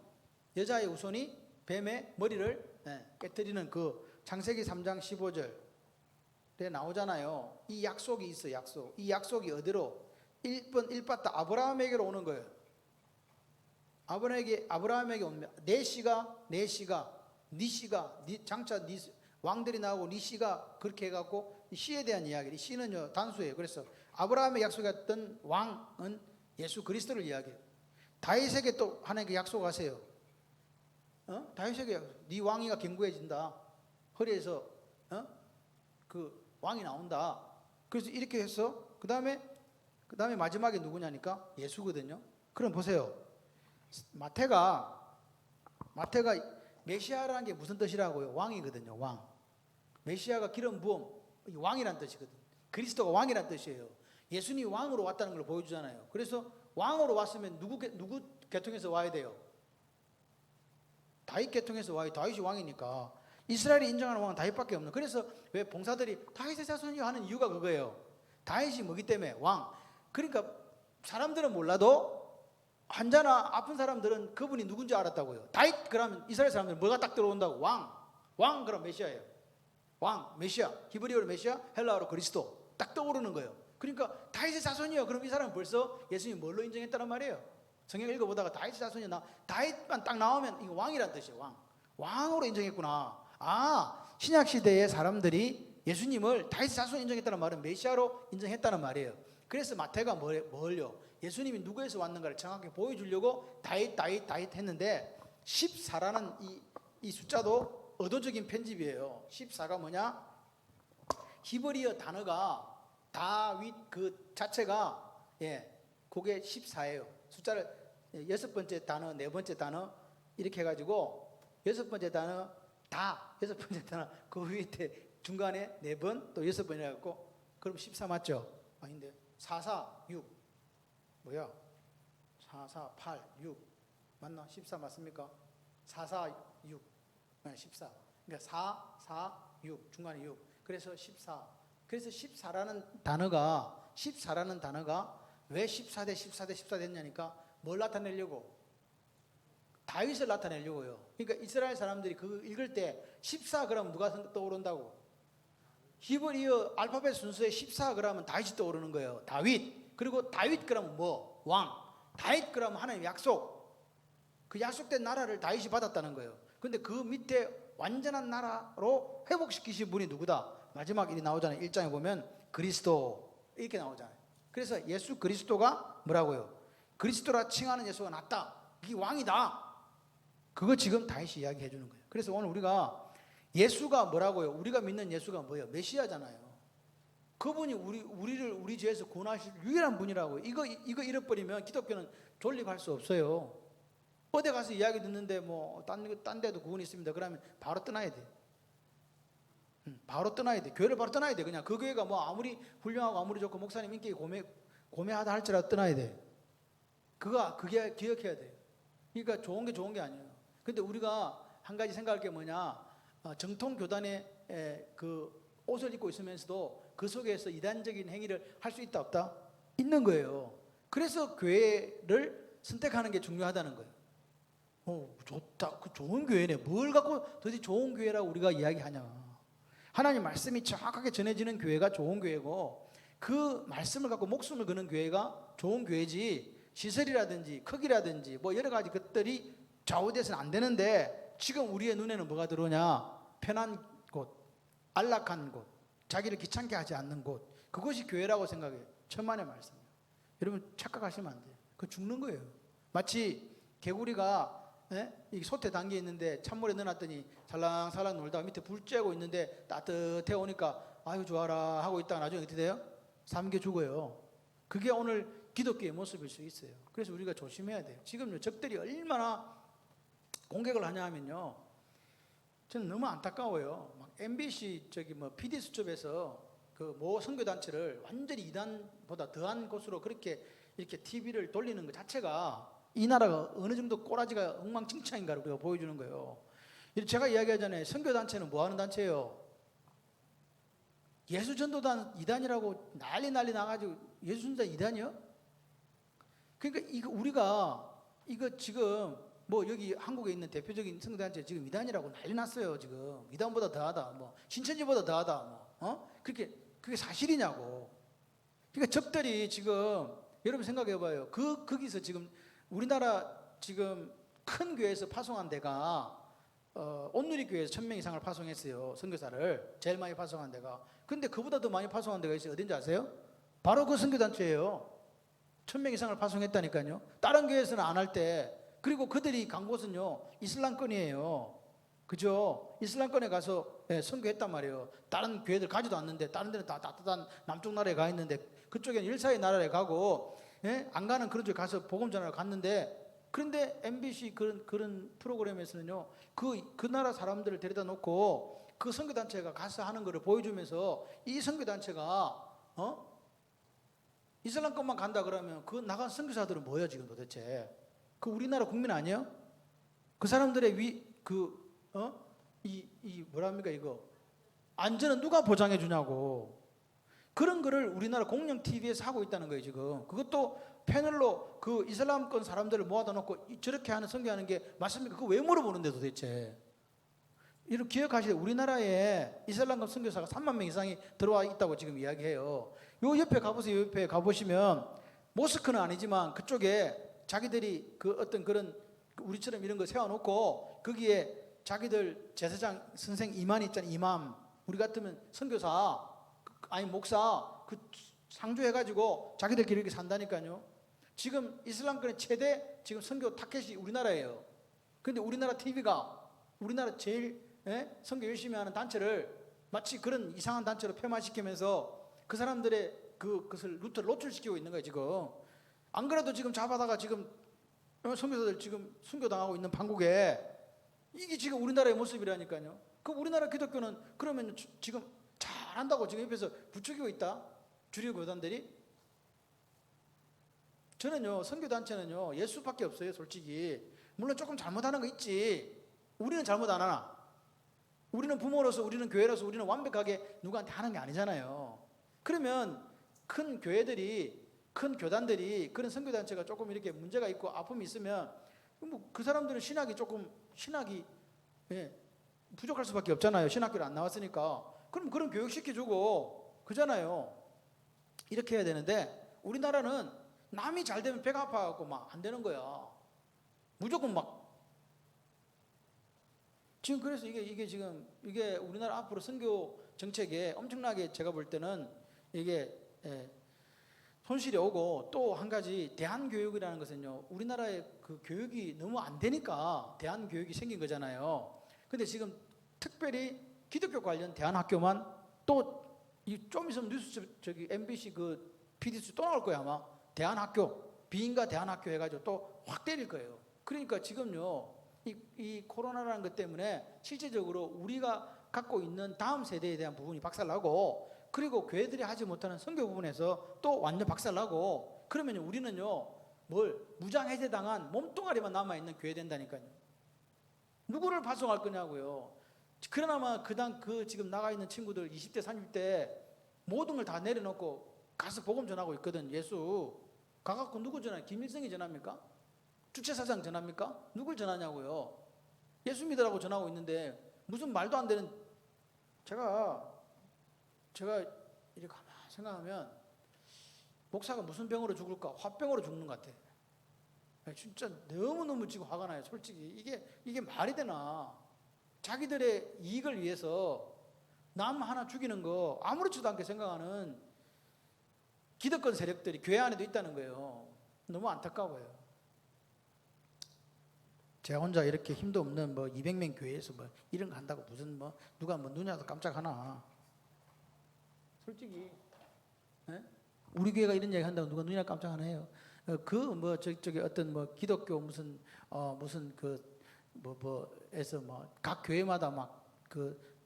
여자의 후손이 뱀의 머리를 깨뜨리는 그 창세기 3장 15절에 나오잖아요. 이 약속이 있어요. 이 약속이 어디로? 1번 1바타 아브라함에게로 오는 거예요. 아브라함에게 오면 네 씨가 네 장차 네 왕들이 나오고 네 씨가 그렇게 해갖고 이 씨에 대한 이야기. 이 씨는요 단수예요. 그래서 아브라함의 약속했던 왕은 예수 그리스도를 이야기해요. 다윗에게 또 하나님께 약속하세요. 다윗에게 네 왕위가 견고해진다. 허리에서 그 왕이 나온다. 그래서 이렇게 해서 그 다음에 마지막에 누구냐니까 예수거든요. 그럼 보세요. 마태가 메시아라는 게 무슨 뜻이라고요? 왕이거든요. 왕. 메시아가 기름 부음, 왕이란 뜻이거든요. 그리스도가 왕이란 뜻이에요. 예수님이 왕으로 왔다는 걸 보여주잖아요. 그래서 왕으로 왔으면 누구 계통에서 와야 돼요? 다윗 계통에서 와야. 다윗이 왕이니까. 이스라엘이 인정하는 왕은 다윗밖에 없는. 그래서 왜 봉사들이 다윗의 자손이요 하는 이유가 그거예요. 다윗이 뭐기 때문에 왕. 그러니까 사람들은 몰라도 환자나 아픈 사람들은 그분이 누군지 알았다고요. 다윗 그러면 이스라엘 사람들은 뭐가 딱 들어온다고? 왕 그럼 메시아예요. 왕 메시아. 히브리어로 메시아, 헬라어로 그리스도. 딱 떠오르는 거예요. 그러니까 다윗의 자손이요. 그럼 이 사람은 벌써 예수님이 뭘로 인정했다는 말이에요? 성경 읽어보다가 다윗의 자손이 다윗만 딱 나오면 이거 왕이란 뜻이에요. 왕으로 인정했구나. 신약 시대의 사람들이 예수님을 다윗의 자손 인정했다는 말은 메시아로 인정했다는 말이에요. 그래서 마태가 뭘요? 예수님이 누구에서 왔는가를 정확히 보여주려고 다윗 했는데 14라는 이 숫자도 의도적인 편집이에요. 14가 뭐냐? 히브리어 단어가 다윗 그 자체가 그게 14예요. 숫자를 여섯 번째 단어, 네 번째 단어 이렇게 해가지고 여섯 번째 단어 여섯 번째 단어 그 위에 중간에 네 번 또 여섯 번 해갖고 그럼 14 맞죠? 아닌데 4, 4, 6 뭐야? 4, 4, 8, 6 맞나? 14 맞습니까? 4, 4, 6 14 그러니까 4, 4, 6 중간에 6 그래서 14 그래서 14라는 단어가 왜 14대 14대 14 됐냐니까 뭘 나타내려고? 다윗을 나타내려고요. 그러니까 이스라엘 사람들이 그 읽을 때 14 그러면 누가 떠오른다고? 히브리어 알파벳 순서에 14 그러면 다윗이 떠오르는 거예요. 다윗. 그리고 다윗 그러면 뭐? 왕. 다윗 그러면 하나님 약속. 그 약속된 나라를 다윗이 받았다는 거예요. 근데 그 밑에 완전한 나라로 회복시키신 분이 누구다? 마지막 일이 나오잖아요. 1장에 보면 그리스도 이렇게 나오잖아요. 그래서 예수 그리스도가 뭐라고요? 그리스도라 칭하는 예수가 낫다. 이게 왕이다. 그거 지금 다윗이 이야기해 주는 거예요. 그래서 오늘 우리가 예수가 뭐라고요? 우리가 믿는 예수가 뭐예요? 메시아잖아요. 그분이 우리를 우리 죄에서 구원하실 유일한 분이라고요. 이거 잃어버리면 기독교는 존립할 수 없어요. 어디 가서 이야기 듣는데 뭐 딴 데도 구원이 있습니다. 그러면 바로 떠나야 돼. 바로 떠나야 돼. 교회를 바로 떠나야 돼. 그냥 그 교회가 뭐 아무리 훌륭하고 아무리 좋고 목사님 인격이 고매하다 할지라도 떠나야 돼. 그게 기억해야 돼. 그러니까 좋은 게 아니에요. 근데 우리가 한 가지 생각할 게 뭐냐? 정통 교단의 그 옷을 입고 있으면서도 그 속에서 이단적인 행위를 할 수 있다 없다? 있는 거예요. 그래서 교회를 선택하는 게 중요하다는 거예요. 좋다. 그 좋은 교회네. 뭘 갖고 도대체 좋은 교회라고 우리가 이야기하냐? 하나님 말씀이 정확하게 전해지는 교회가 좋은 교회고 그 말씀을 갖고 목숨을 거는 교회가 좋은 교회지. 시설이라든지 크기라든지 뭐 여러 가지 것들이 좌우돼서는 안 되는데 지금 우리의 눈에는 뭐가 들어오냐? 편한 곳, 안락한 곳, 자기를 귀찮게 하지 않는 곳, 그것이 교회라고 생각해요. 천만의 말씀이에요. 여러분 착각하시면 안 돼요. 그거 죽는 거예요. 마치 개구리가 이 솥에 담겨 있는데 찬물에 넣어놨더니 살랑살랑 놀다가 밑에 불 쬐고 있는데 따뜻해 오니까 아유 좋아라 하고 있다가 나중에 어떻게 돼요? 삼겨 죽어요. 그게 오늘 기독교의 모습일 수 있어요. 그래서 우리가 조심해야 돼요. 지금 적들이 얼마나 공격을 하냐 하면요. 저는 너무 안타까워요. 막 MBC PD 수첩에서 그 모 선교단체를 완전히 이단보다 더한 곳으로 그렇게 이렇게 TV를 돌리는 것 자체가 이 나라가 어느 정도 꼬라지가 엉망진창인가를 우리가 보여주는 거예요. 제가 이야기하잖아요. 선교단체는 뭐 하는 단체예요? 예수전도단 이단이라고 난리 나가지고 예수전도단 이단이요? 그러니까 우리가 지금 뭐 여기 한국에 있는 대표적인 선교단체 지금 이단이라고 난리 났어요. 지금 이단보다 더하다, 뭐 신천지보다 더하다, 그게 사실이냐고. 그러니까 적들이 지금 여러분 생각해봐요. 거기서 지금 우리나라 지금 큰 교회에서 파송한 데가 온누리교회에서 1000명 이상을 파송했어요. 선교사를 제일 많이 파송한 데가. 근데 그보다 더 많이 파송한 데가 있어요. 어딘지 아세요? 바로 그 선교단체예요. 1000명 이상을 파송했다니까요. 다른 교회에서는 안 할 때. 그리고 그들이 간 곳은요 이슬람권이에요. 그죠? 이슬람권에 가서 선교했단 말이에요. 다른 교회들 가지도 않는데, 다른 데는 다 따뜻한 남쪽 나라에 가 있는데 그쪽에는 일사의 나라에 가고, 안 가는 그런 쪽에 가서 복음 전하러 갔는데, 그런데 MBC 그런 프로그램에서는요 그 나라 사람들을 데려다 놓고 그 선교단체가 가서 하는 것을 보여주면서, 이 선교단체가 이슬람 것만 간다 그러면 그 나간 선교사들은 뭐예요 지금 도대체? 그 우리나라 국민 아니에요? 그 사람들의 뭐랍니까 이거 안전은 누가 보장해 주냐고. 그런 거를 우리나라 공영 TV에서 하고 있다는 거예요 지금. 그것도 패널로 그 이슬람권 사람들을 모아다 놓고 저렇게 하는 선교하는 게 맞습니까? 그거 왜 물어보는데 도대체. 이렇게 기억하시죠? 우리나라에 이슬람권 선교사가 3만 명 이상이 들어와 있다고 지금 이야기해요. 요 옆에 가보세요. 요 옆에 가보시면 모스크는 아니지만 그쪽에 자기들이 그 어떤 그런 우리처럼 이런 거 세워놓고 거기에 자기들 제사장 선생 이만 있잖아요. 이맘. 우리 같으면 선교사 아니 목사 그 상주해가지고 자기들끼리 이렇게 산다니까요. 지금 이슬람권의 최대 지금 선교 타켓이 우리나라예요. 근데 우리나라 TV가 우리나라 제일 선교 열심히 하는 단체를 마치 그런 이상한 단체로 폐마시키면서 그 사람들의 그것을 루트를 노출시키고 있는 거예요 지금. 안 그래도 지금 잡아다가 지금 선교사들 지금 순교당하고 있는 판국에 이게 지금 우리나라의 모습이라니까요. 그 우리나라 기독교는 그러면 지금 잘한다고 지금 옆에서 부추기고 있다. 주류 교단들이. 저는요 선교단체는요 예수밖에 없어요 솔직히. 물론 조금 잘못하는 거 있지. 우리는 잘못 안 하나. 우리는 부모로서, 우리는 교회로서 우리는 완벽하게 누구한테 하는 게 아니잖아요. 그러면 큰 교회들이, 큰 교단들이 그런 선교단체가 조금 이렇게 문제가 있고 아픔이 있으면 뭐 그 사람들은 신학이 부족할 수밖에 없잖아요. 신학교를 안 나왔으니까. 그럼 그런 교육 시켜주고 그잖아요. 이렇게 해야 되는데 우리나라는 남이 잘 되면 배가 아파갖고 막 안 되는 거야. 무조건 막. 지금 그래서 이게 우리나라 앞으로 선교 정책에 엄청나게 제가 볼 때는 이게 손실이 오고, 또 한 가지 대한교육이라는 것은요 우리나라의 그 교육이 너무 안 되니까 대한교육이 생긴 거잖아요. 근데 지금 특별히 기독교 관련 대한학교만 또 좀 있으면 뉴스 MBC 그 PD수 또 나올 거야 아마. 대한학교 비인가 대한학교 해가지고 또 확 때릴 거예요. 그러니까 지금요 이 코로나라는 것 때문에 실제적으로 우리가 갖고 있는 다음 세대에 대한 부분이 박살나고, 그리고 교회들이 하지 못하는 선교 부분에서 또 완전 박살나고, 그러면 우리는요 무장해제당한 몸뚱아리만 남아있는 교회 된다니까요. 누구를 파송할 거냐고요. 그러나마 지금 나가 있는 친구들 20대 30대 모든 걸 다 내려놓고 가서 복음 전하고 있거든. 예수 가갖고 누구 전하냐? 김일성이 전합니까? 주체사상 전합니까? 누굴 전하냐고요. 예수 믿으라고 전하고 있는데 무슨 말도 안 되는. 제가 이렇게 가만히 생각하면 목사가 무슨 병으로 죽을까? 화병으로 죽는 것 같아. 진짜 너무너무 지금 화가 나요 솔직히. 이게 말이 되나. 자기들의 이익을 위해서 남 하나 죽이는 거 아무렇지도 않게 생각하는 기득권 세력들이 교회 안에도 있다는 거예요. 너무 안타까워요. 제가 혼자 이렇게 힘도 없는 200명 교회에서 이런 거 한다고 무슨 누가 눈이라도 깜짝하나. 솔직히 우리 교회가 이런 얘기 한다고 누가 눈이라도 깜짝하나 해요. 저기 어떤 기독교 무슨 에서 각 교회마다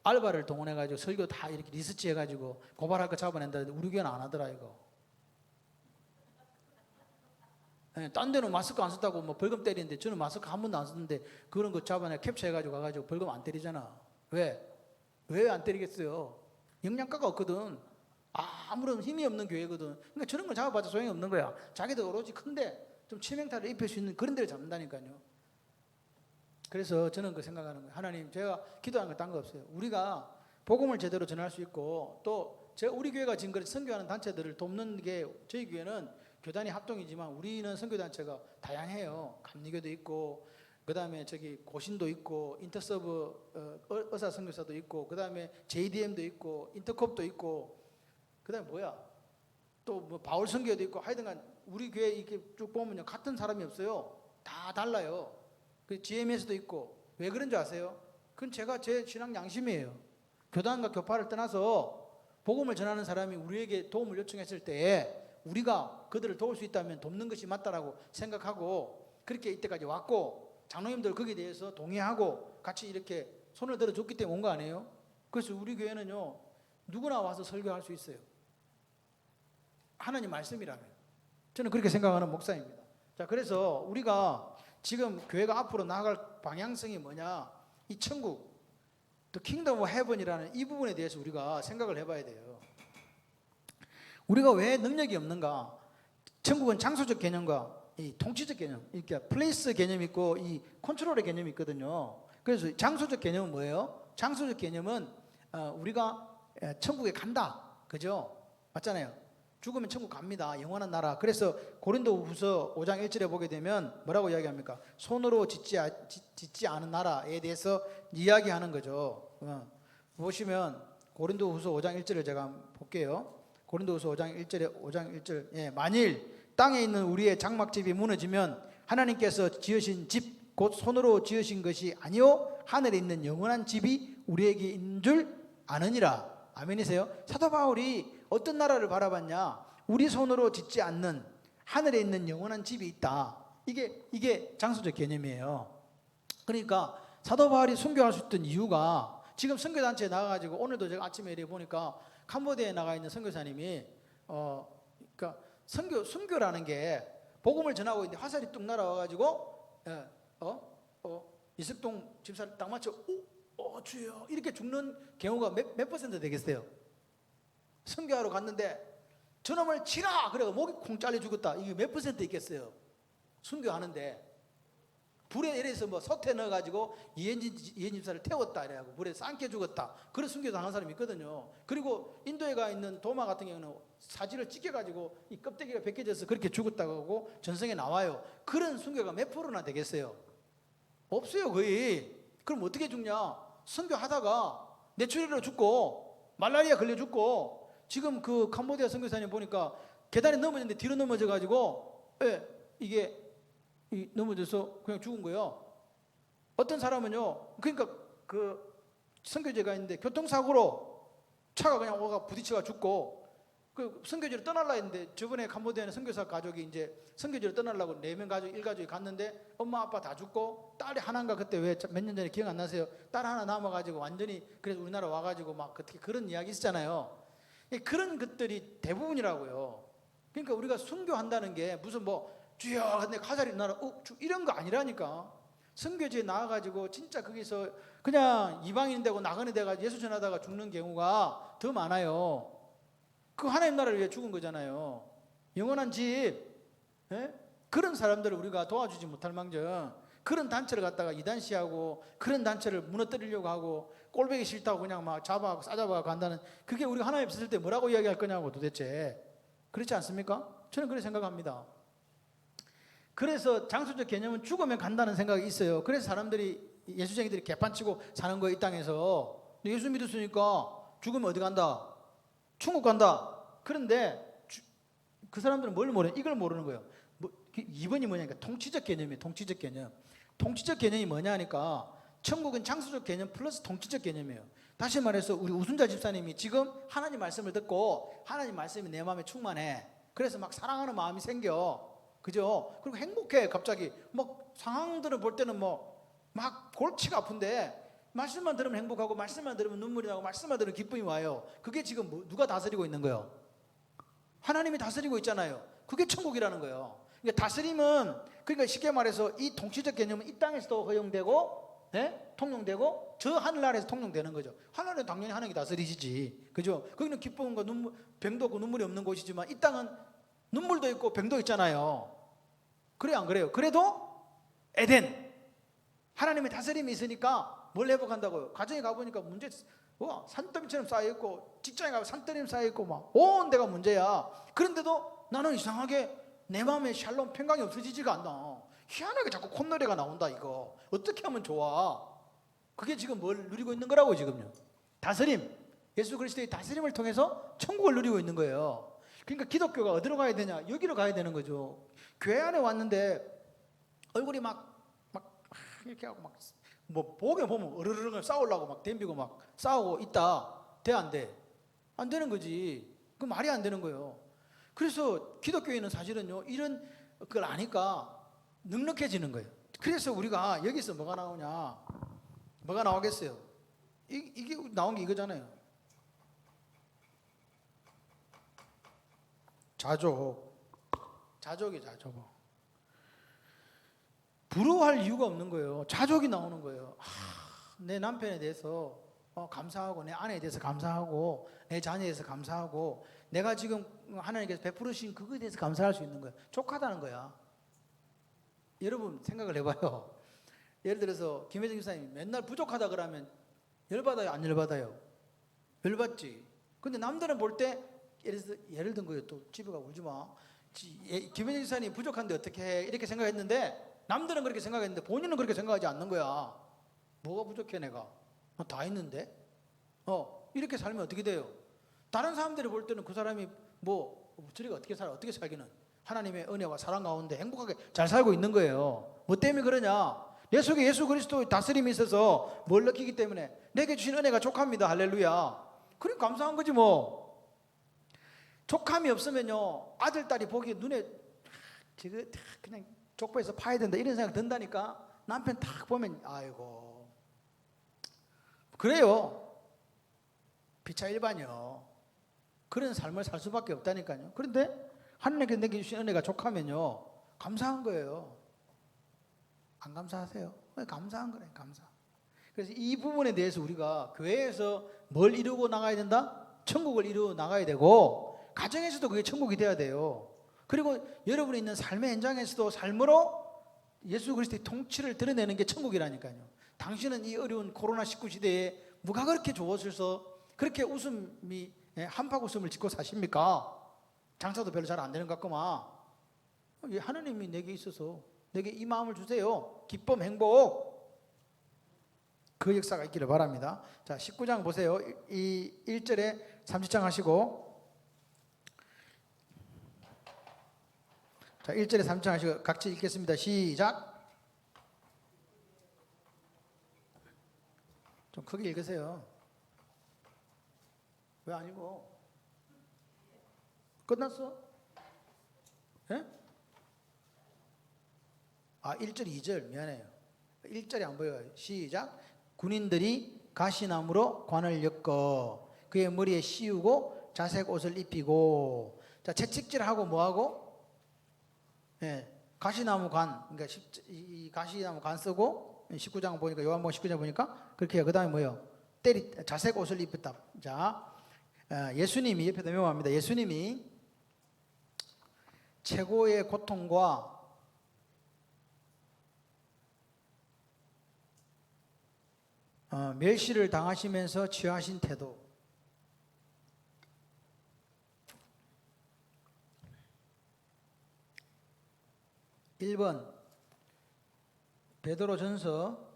알바를 동원해가지고 설교 다 이렇게 리서치 해가지고 고발할 거 잡아낸다는데 우리 교회는 안 하더라 이거. 딴 데는 마스크 안 썼다고 벌금 때리는데 저는 마스크 한 번도 안 썼는데 그런 거 잡아내 캡처해가지고 가가지고 벌금 안 때리잖아. 왜 안 때리겠어요? 영양가가 없거든. 아무런 힘이 없는 교회거든. 그러니까 저런 걸 잡아봐도 소용이 없는 거야. 자기들 오로지 큰데 좀 치명타를 입힐 수 있는 그런 데를 잡는다니까요. 그래서 저는 생각하는 거예요. 하나님, 제가 기도하는 거 딴 거 없어요. 우리가 복음을 제대로 전할 수 있고, 또 우리 교회가 지금 선교하는 단체들을 돕는 게, 저희 교회는 교단이 합동이지만 우리는 선교단체가 다양해요. 감리교도 있고, 그 다음에 저기 고신도 있고, 인터서브 의사 선교사도 있고, 그 다음에 JDM도 있고, 인터콥도 있고, 그 다음에 뭐야? 또 뭐 바울 선교도 있고, 하여튼간 우리 교회 이렇게 쭉 보면요, 같은 사람이 없어요. 다 달라요. 그 GMS도 있고. 왜 그런 줄 아세요? 그건 제 신앙 양심이에요. 교단과 교파를 떠나서 복음을 전하는 사람이 우리에게 도움을 요청했을 때 우리가 그들을 도울 수 있다면 돕는 것이 맞다라고 생각하고 그렇게 이때까지 왔고, 장로님들 거기에 대해서 동의하고 같이 이렇게 손을 들어줬기 때문에 온 거 아니에요? 그래서 우리 교회는요, 누구나 와서 설교할 수 있어요. 하나님 말씀이라면. 저는 그렇게 생각하는 목사입니다. 자, 그래서 우리가 지금 교회가 앞으로 나아갈 방향성이 뭐냐? 이 천국, The Kingdom of Heaven이라는 이 부분에 대해서 우리가 생각을 해봐야 돼요. 우리가 왜 능력이 없는가? 천국은 장소적 개념과 이 통치적 개념, 이렇게 플레이스 개념이 있고 이 컨트롤의 개념이 있거든요. 그래서 장소적 개념은 뭐예요? 장소적 개념은 우리가 천국에 간다, 그죠? 맞잖아요. 죽으면 천국 갑니다. 영원한 나라. 그래서 고린도후서 5장 1절에 보게 되면 뭐라고 이야기합니까? 손으로 짓지 않은 나라에 대해서 이야기하는 거죠. 보시면 고린도후서 5장 1절을 제가 한번 볼게요. 고린도후서 5장 1절. 예, 만일 땅에 있는 우리의 장막집이 무너지면 하나님께서 지으신 집 곧 손으로 지으신 것이 아니요 하늘에 있는 영원한 집이 우리에게 있는 줄 아느니라. 아멘이세요? 사도 바울이 어떤 나라를 바라봤냐? 우리 손으로 짓지 않는 하늘에 있는 영원한 집이 있다. 이게 장소적 개념이에요. 그러니까 사도 바울이 선교할 수 있던 이유가, 지금 선교단체에 나가가지고 오늘도 제가 아침에 이래 보니까 캄보디아에 나가 있는 선교사님이 그러니까 선교라는 게 복음을 전하고 있는데 화살이 뚝 날아와가지고 이석동 집사를 딱 맞춰 주여 이렇게 죽는 경우가 몇 퍼센트 되겠어요? 선교하러 갔는데 저놈을 치라 그래가 목이 콩 잘려 죽었다. 이게 몇 퍼센트 있겠어요? 선교하는데 불에 이래서 뭐 솥에 넣어가지고 이현진 집사를 태웠다 이래가지고 불에 삼켜 죽었다. 그런 선교 당한 사람이 있거든요. 그리고 인도에 가 있는 도마 같은 경우는 사지를 찢겨가지고 이 껍데기가 벗겨져서 그렇게 죽었다고 하고 전성에 나와요. 그런 선교가 몇 프로나 되겠어요? 없어요, 거의. 그럼 어떻게 죽냐? 선교하다가 뇌출혈로 죽고 말라리아 걸려 죽고, 지금 그 캄보디아 선교사님 보니까 계단에 넘어졌는데 뒤로 넘어져가지고 이게 넘어져서 그냥 죽은 거예요. 어떤 사람은요, 그러니까 그 선교제가 있는데 교통사고로 차가 그냥 오가 부딪혀가 죽고, 그 선교지를 떠날라 했는데 저번에 캄보디아는 선교사 가족이 이제 선교지를 떠나려고 4명 가족, 1가족이 갔는데 엄마 아빠 다 죽고 딸이 하나인가, 그때 왜 몇 년 전에 기억 안 나세요? 딸 하나 남아가지고 완전히, 그래서 우리나라 와가지고 막 그런 이야기 있었잖아요. 그런 것들이 대부분이라고요. 그러니까 우리가 선교한다는 게 무슨 뭐 주여 근데 화살이 날아 이런 거 아니라니까. 선교지에 나와가지고 진짜 거기서 그냥 이방인 되고 나그네 돼가지고 예수 전하다가 죽는 경우가 더 많아요. 그 하나님 나라를 위해 죽은 거잖아요. 영원한 집. 예? 그런 사람들을 우리가 도와주지 못할 망정 그런 단체를 갖다가 이단시하고 그런 단체를 무너뜨리려고 하고 꼴보기 싫다고 그냥 막 잡아가고 싸잡아가고 한다는, 그게 우리가 하나님 없을 때 뭐라고 이야기할 거냐고 도대체. 그렇지 않습니까? 저는 그렇게 생각합니다. 그래서 장소적 개념은 죽으면 간다는 생각이 있어요. 그래서 사람들이, 예수쟁이들이 개판치고 사는 거예요, 이 땅에서. 예수 믿었으니까 죽으면 어디 간다? 천국 간다. 그런데 그 사람들은 뭘 모르냐? 이걸 모르는 거예요. 2번이 뭐냐니까 통치적 개념이에요. 통치적 개념. 통치적 개념이 뭐냐니까 천국은 장소적 개념 플러스 통치적 개념이에요. 다시 말해서 우리 우순자 집사님이 지금 하나님 말씀을 듣고 하나님 말씀이 내 마음에 충만해. 그래서 막 사랑하는 마음이 생겨. 그죠? 그리고 행복해. 갑자기 막 상황들을 볼 때는 뭐 막 골치가 아픈데 말씀만 들으면 행복하고 말씀만 들으면 눈물이 나고 말씀만 들으면 기쁨이 와요. 그게 지금 누가 다스리고 있는 거예요? 하나님이 다스리고 있잖아요. 그게 천국이라는 거예요. 그러니까 다스림은, 그러니까 쉽게 말해서 이 통치적 개념은 이 땅에서도 허용되고 통용되고 저 하늘나라에서 통용되는 거죠. 하늘은 당연히 하나님이 다스리시지. 그죠? 거기는 기쁨과 눈물, 병도 없고 눈물이 없는 곳이지만 이 땅은 눈물도 있고 병도 있잖아요. 그래요, 안 그래요? 그래도 에덴 하나님의 다스림이 있으니까 뭘 회복한다고요? 가정에 가보니까 문제 산더미처럼 쌓여있고, 직장에 가면 산더미 쌓여있고 막 온 데가 문제야. 그런데도 나는 이상하게 내 마음에 샬롬 평강이 없어지지가 않나. 희한하게 자꾸 콧노래가 나온다. 이거 어떻게 하면 좋아? 그게 지금 뭘 누리고 있는 거라고. 지금요, 다스림, 예수 그리스도의 다스림을 통해서 천국을 누리고 있는 거예요. 그러니까 기독교가 어디로 가야 되냐? 여기로 가야 되는 거죠. 교회 안에 왔는데 얼굴이 막 이렇게 하고 막 뭐 보게 보면 어르르르 싸우려고 막 덤비고 막 싸우고 있다. 돼 안 돼? 안 되는 거지. 그 말이 안 되는 거예요. 그래서 기독교인은 사실은요, 이런 걸 아니까 넉넉해지는 거예요. 그래서 우리가 여기서 뭐가 나오냐? 뭐가 나오겠어요? 이게 나온 게 이거잖아요. 자족이 자족. 부러워할 이유가 없는 거예요. 자족이 나오는 거예요. 내 남편에 대해서 감사하고, 내 아내에 대해서 감사하고, 내 자녀에 대해서 감사하고, 내가 지금 하나님께서 베풀으신 그거에 대해서 감사할 수 있는 거예요. 족하다는 거야. 여러분 생각을 해봐요. 예를 들어서 김혜정 기사님이 맨날 부족하다 그러면 열받아요, 안 열받아요? 열받지. 근데 남들은 볼 때 예를 든 거예요. 또 집에 가 울지 마. 김혜정 기사님이 부족한데 어떻게 해? 이렇게 생각했는데 남들은 그렇게 생각했는데 본인은 그렇게 생각하지 않는 거야. 뭐가 부족해 내가? 다 했는데? 이렇게 살면 어떻게 돼요? 다른 사람들이 볼 때는 그 사람이 저리가 어떻게 살아? 어떻게 살기는? 하나님의 은혜와 사랑 가운데 행복하게 잘 살고 있는 거예요. 뭐 때문에 그러냐? 내 속에 예수 그리스도의 다스림이 있어서 뭘 느끼기 때문에 내게 주신 은혜가 족합니다. 할렐루야. 그럼 감사한 거지 뭐. 족함이 없으면요, 아들 딸이 보기에 눈에 저거 그냥 족보에서 파야 된다 이런 생각 든다니까. 남편 딱 보면 아이고 그래요. 피차 일반이요. 그런 삶을 살 수밖에 없다니까요. 그런데 하나님께서 내게 주신 은혜가 족하면요, 감사한 거예요. 안 감사하세요? 감사한 거래. 감사. 그래서 이 부분에 대해서 우리가 교회에서 뭘 이루고 나가야 된다? 천국을 이루어 나가야 되고, 가정에서도 그게 천국이 돼야 돼요. 그리고 여러분이 있는 삶의 현장에서도 삶으로 예수 그리스도의 통치를 드러내는 게 천국이라니까요. 당신은 이 어려운 코로나19 시대에 뭐가 그렇게 좋아져서 그렇게 웃음이 한박 웃음을 짓고 사십니까? 장사도 별로 잘 안 되는 것 같구만. 하나님이 내게 있어서 내게 이 마음을 주세요. 기쁨, 행복. 그 역사가 있기를 바랍니다. 자, 19장 보세요. 이 1절에 30장 하시고, 자, 1절에 30장 하시고 같이 읽겠습니다. 시작. 좀 크게 읽으세요. 왜 안 읽어? 끝났어? 예? 1절, 2절 미안해요. 1절이 안 보여요. 시작. 군인들이 가시나무로 관을 엮어 그의 머리에 씌우고 자색 옷을 입히고. 자, 채찍질하고 뭐하고? 가시나무 관, 그러니까 이 가시나무 관 쓰고 19장 보니까, 요한복음 19장 보니까 그렇게 해요. 그 다음에 뭐예요? 자색 옷을 입혔다. 자, 예수님이, 옆에다 명합니다. 예수님이 최고의 고통과 멸시를 당하시면서 취하신 태도. (1번) 베드로전서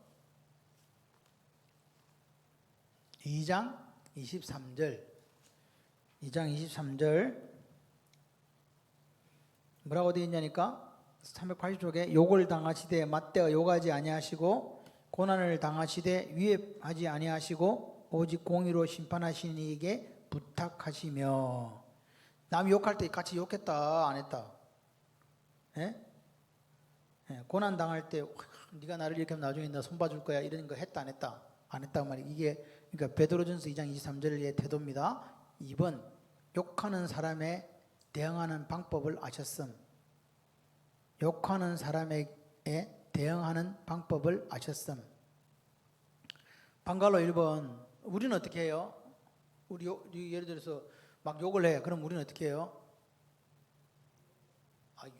2장 23절. 2장 23절 뭐라고 되어 있냐니까, 380쪽에 욕을 당하시되 맞대어 욕하지 아니하시고 고난을 당하시되 위협하지 아니하시고 오직 공의로 심판하시는 이에게 부탁하시며. 남 욕할 때 같이 욕했다 안 했다? 고난 당할 때 네가 나를 이렇게 하면 나중에 나 손봐줄 거야 이런 거 했다 안 했다? 안 했단 말이에요. 이게 그러니까 베드로전서 2장 23절의 태도입니다. 2번 욕하는 사람에 대응하는 방법을 아셨음. 욕하는 사람에게 대응하는 방법을 아셨음. 방갈로 1번 우리는 어떻게 해요? 우리 예를 들어서 막 욕을 해. 그럼 우리는 어떻게 해요?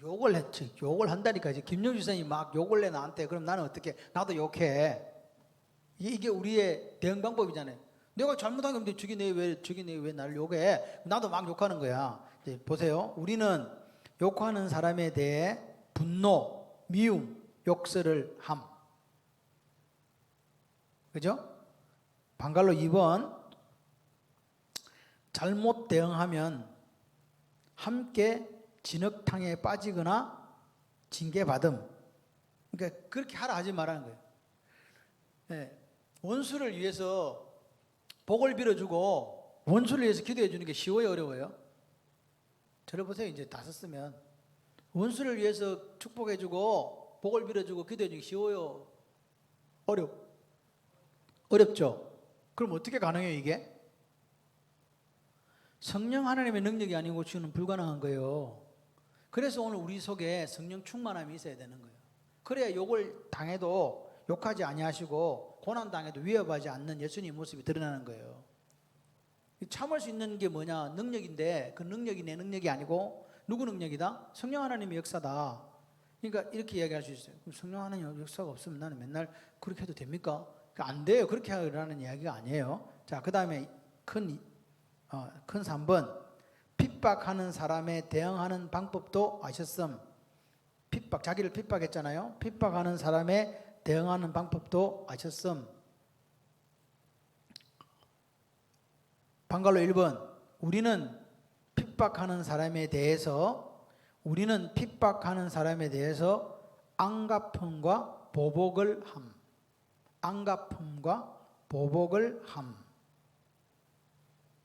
욕을 했지. 욕을 한다니까. 이제 김영주 선생님이 막 욕을 내 나한테. 그럼 나는 어떻게? 나도 욕해. 이게 우리의 대응 방법이잖아요. 내가 잘못한 게 없는데 저기 내 왜 나를 욕해? 나도 막 욕하는 거야. 이제 보세요. 우리는 욕하는 사람에 대해 분노, 미움, 욕설을 함. 그죠? 방갈로 2번, 잘못 대응하면 함께 진흙탕에 빠지거나 징계받음. 그러니까 그렇게 하라 하지 말라는 거예요. 네. 원수를 위해서 복을 빌어주고 원수를 위해서 기도해 주는 게 쉬워요, 어려워요? 저를 보세요. 이제 다 썼으면 원수를 위해서 축복해 주고 복을 빌어주고 기도해 주는 게 쉬워요, 어렵죠? 그럼 어떻게 가능해요, 이게? 성령 하나님의 능력이 아니고 주는 불가능한 거예요. 그래서 오늘 우리 속에 성령 충만함이 있어야 되는 거예요. 그래야 욕을 당해도 욕하지 아니하시고 고난 당해도 위협하지 않는 예수님의 모습이 드러나는 거예요. 참을 수 있는 게 뭐냐? 능력인데 그 능력이 내 능력이 아니고 누구 능력이다? 성령 하나님의 역사다. 그러니까 이렇게 이야기할 수 있어요. 그럼 성령 하나님의 역사가 없으면 나는 맨날 그렇게 해도 됩니까? 안 돼요. 그렇게 하라는 이야기가 아니에요. 자, 그 다음에 큰 3번, 핍박하는 사람에 대응하는 방법도 아셨음. 자기를 핍박했잖아요. 핍박하는 사람에 대응하는 방법도 아셨음. 방갈로 1번, 우리는 핍박하는 사람에 대해서 앙가품과 보복을 함. 앙가품과 보복을 함.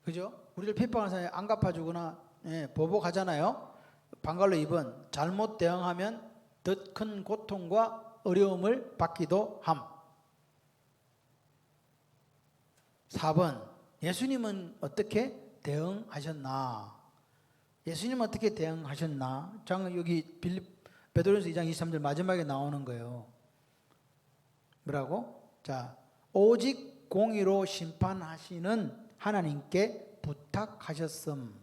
그죠? 우리를 핍박하는 사람이 안 갚아주거나 보복하잖아요. 방갈로 2번, 잘못 대응하면 더 큰 고통과 어려움을 받기도 함. 4번, 예수님은 어떻게 대응하셨나? 여기 베드로전서 2장 23절 마지막에 나오는 거예요. 뭐라고? 자, 오직 공의로 심판하시는 하나님께 부탁하셨음.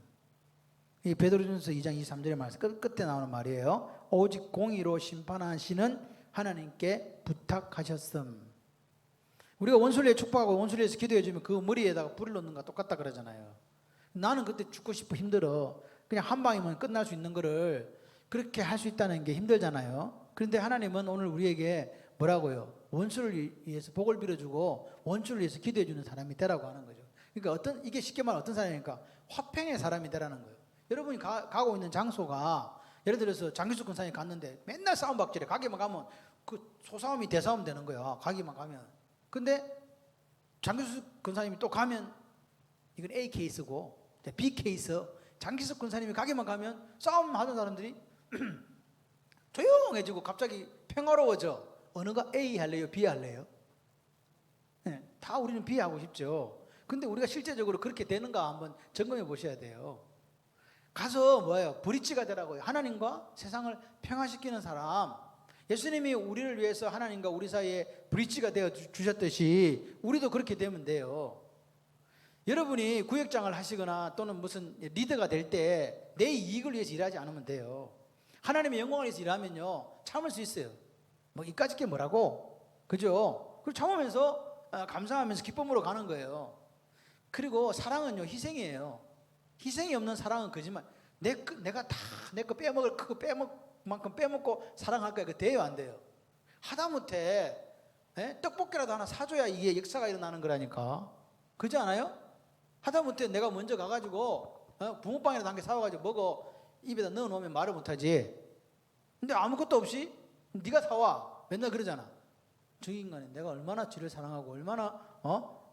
이 베드로전서 2장 23절의 말씀 끝에 나오는 말이에요. 오직 공의로 심판하시는 하나님께 부탁하셨음. 우리가 원수를 축복하고 원수를 위해서 기도해 주면 그 머리에다가 불을 넣는 거 똑같다 그러잖아요. 나는 그때 죽고 싶어, 힘들어. 그냥 한 방이면 끝날 수 있는 거를 그렇게 할 수 있다는 게 힘들잖아요. 그런데 하나님은 오늘 우리에게 뭐라고요? 원수를 위해서 복을 빌어주고 원수를 위해서 기도해 주는 사람이 되라고 하는 거죠. 그러니까 이게 쉽게 말하면 어떤 사람이니까 화평의 사람이 되라는 거예요. 여러분이 가고 있는 장소가 예를 들어서 장기숙 권사님 갔는데 맨날 싸움박질해. 가기만 가면 그 소싸움이 대싸움 되는 거야. 가기만 가면. 근데 장기숙 권사님이 또 가면 이건 A 케이스고 B 케이스. 장기숙 권사님이 가기만 가면 싸움 하던 사람들이 조용해지고 갑자기 평화로워져. 어느가 A 할래요? B 할래요? 네, 다 우리는 B 하고 싶죠. 근데 우리가 실제적으로 그렇게 되는가 한번 점검해 보셔야 돼요. 가서 뭐예요? 브릿지가 되라고요. 하나님과 세상을 평화시키는 사람. 예수님이 우리를 위해서 하나님과 우리 사이에 브릿지가 되어 주셨듯이 우리도 그렇게 되면 돼요. 여러분이 구역장을 하시거나 또는 무슨 리더가 될 때 내 이익을 위해서 일하지 않으면 돼요. 하나님의 영광을 위해서 일하면요 참을 수 있어요. 뭐 이까짓 게 뭐라고? 그죠? 그리고 참으면서 감사하면서 기쁨으로 가는 거예요. 그리고 사랑은요 희생이에요. 희생이 없는 사랑은 거짓말. 내가 다 내 거 빼먹을 그거 만큼 빼먹고 사랑할 거야. 그 돼요 안 돼요? 하다못해 떡볶이라도 하나 사줘야 이게 역사가 일어나는 거라니까. 그렇지 않아요? 하다못해 내가 먼저 가가지고 붕어빵이라도 한 개 사와가지고 먹어 입에다 넣어놓으면 말을 못하지. 근데 아무것도 없이 네가 사와 맨날 그러잖아. 저 인간이 내가 얼마나 쥐를 사랑하고 얼마나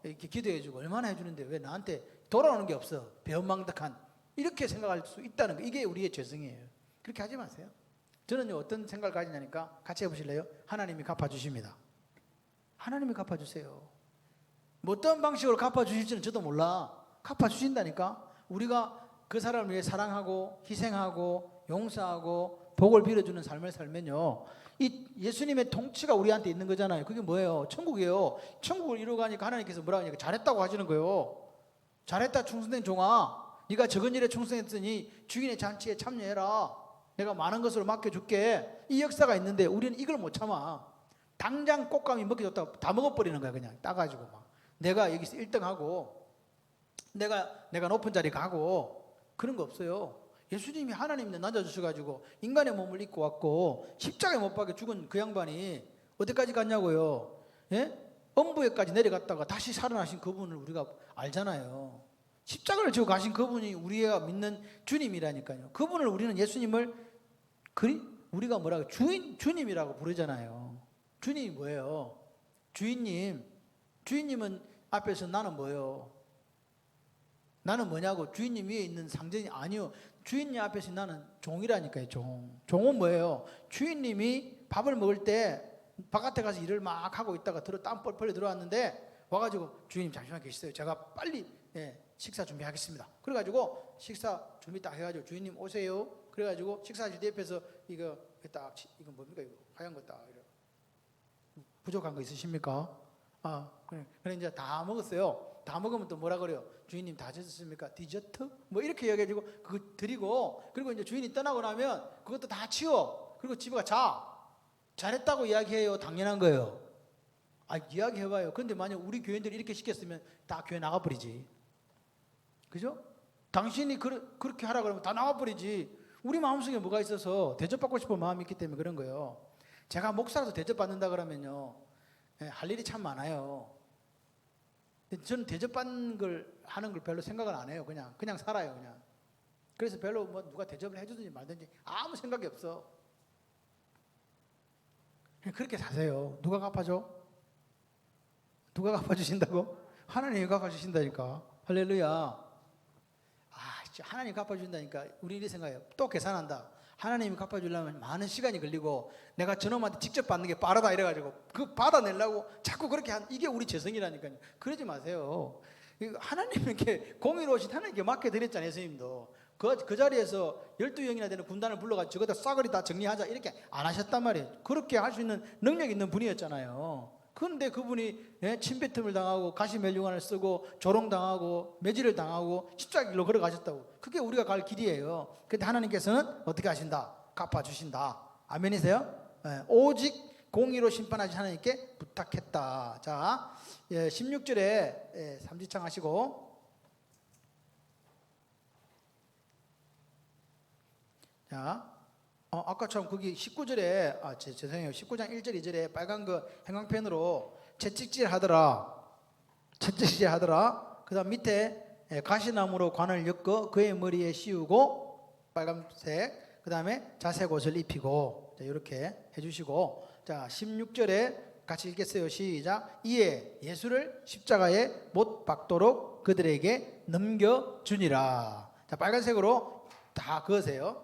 이렇게 기도해주고 얼마나 해주는데 왜 나한테 돌아오는 게 없어. 배은망덕한 이렇게 생각할 수 있다는 거. 이게 우리의 죄성이에요. 그렇게 하지 마세요. 저는요 어떤 생각을 가지냐니까 같이 해보실래요? 하나님이 갚아주십니다. 하나님이 갚아주세요. 뭐 어떤 방식으로 갚아주실지는 저도 몰라. 갚아주신다니까. 우리가 그 사람을 위해 사랑하고 희생하고 용서하고 복을 빌어주는 삶을 살면요 이 예수님의 통치가 우리한테 있는 거잖아요. 그게 뭐예요? 천국이에요. 천국을 이루어가니까 하나님께서 뭐라고 하니까 잘했다고 하시는 거예요. 잘했다 충성된 종아, 네가 적은 일에 충성했으니 주인의 잔치에 참여해라. 내가 많은 것으로 맡겨줄게. 이 역사가 있는데 우리는 이걸 못 참아. 당장 꽃감이 먹기 좋다고 다 먹어버리는 거야. 그냥 따가지고 막 내가 여기서 1등하고 내가 높은 자리 가고 그런 거 없어요. 예수님이 하나님인데 낮아주셔가지고 인간의 몸을 입고 왔고 십자가에 못 박혀 죽은 그 양반이 어디까지 갔냐고요? 예? 엄부에까지 내려갔다가 다시 살아나신 그분을 우리가 알잖아요. 십자가를 지고 가신 그분이 우리가 믿는 주님이라니까요. 그분을 우리는 예수님을 우리가 뭐라고 주님이라고 부르잖아요. 주님이 뭐예요? 주인님은 앞에서 나는 뭐예요? 나는 뭐냐고? 주인님 위에 있는 상전이 아니요. 주인님 앞에서 나는 종이라니까요. 종은 뭐예요? 주인님이 밥을 먹을 때 바깥에 가서 일을 막 하고 있다가 땀 뻘뻘 들어왔는데 와가지고 주인님 잠시만 계시세요. 제가 빨리 식사 준비하겠습니다. 그래가지고 식사 준비 딱 해가지고 주인님 오세요. 그래가지고 식사실 옆에서 이거 뭡니까 이거 하얀 거 딱 부족한 거 있으십니까? 그래 이제 다 먹었어요. 다 먹으면 또 뭐라 그래요? 주인님 다 드셨습니까? 디저트? 뭐 이렇게 얘기해가지고 그거 드리고 그리고 이제 주인이 떠나고 나면 그것도 다 치워. 그리고 집에 가 잘했다고 이야기해요. 당연한 거예요. 이야기해봐요. 그런데 만약 우리 교인들이 이렇게 시켰으면 다 교회 나가버리지. 그죠? 당신이 그렇게 하라 그러면 다 나가버리지. 우리 마음속에 뭐가 있어서 대접받고 싶은 마음이 있기 때문에 그런 거예요. 제가 목사라도 대접받는다 그러면요, 할 일이 참 많아요. 저는 대접받는 걸 하는 걸 별로 생각을 안 해요. 그냥 살아요. 그냥. 그래서 별로 뭐 누가 대접을 해주든지 말든지 아무 생각이 없어. 그렇게 사세요. 누가 갚아줘? 누가 갚아주신다고? 하나님이 갚아주신다니까. 할렐루야. 하나님이 갚아준다니까 우리 이렇게 생각해요. 또 계산한다. 하나님이 갚아주려면 많은 시간이 걸리고 내가 저놈한테 직접 받는 게 빠르다 이래가지고 그 받아내려고 자꾸 그렇게 이게 우리 재성이라니까요. 그러지 마세요. 하나님께 공의로우신 하나님께 맡겨드렸잖아요. 예수님도 그 자리에서 12영이나 되는 군단을 불러가지고 저거다 싸그리 다 정리하자 이렇게 안 하셨단 말이에요. 그렇게 할 수 있는 능력 있는 분이었잖아요. 그런데 그분이 침뱉음을 당하고 가시멜류관을 쓰고 조롱당하고 매질을 당하고 십자길로 걸어가셨다고. 그게 우리가 갈 길이에요. 그런데 하나님께서는 어떻게 하신다? 갚아주신다. 아멘이세요? 오직 공의로 심판하신 하나님께 부탁했다. 자, 16절에 삼지창 하시고, 자, 아까처럼 거기 19절에 죄송해요. 19장 1절 2절에 빨간 그 형광펜으로 채찍질 하더라. 그 다음 밑에 가시나무로 관을 엮어 그의 머리에 씌우고 빨간색, 그 다음에 자색 옷을 입히고, 자, 이렇게 해주시고, 자 16절에 같이 읽겠어요. 시작. 이에 예수를 십자가에 못 박도록 그들에게 넘겨주니라. 자, 빨간색으로 다 그으세요.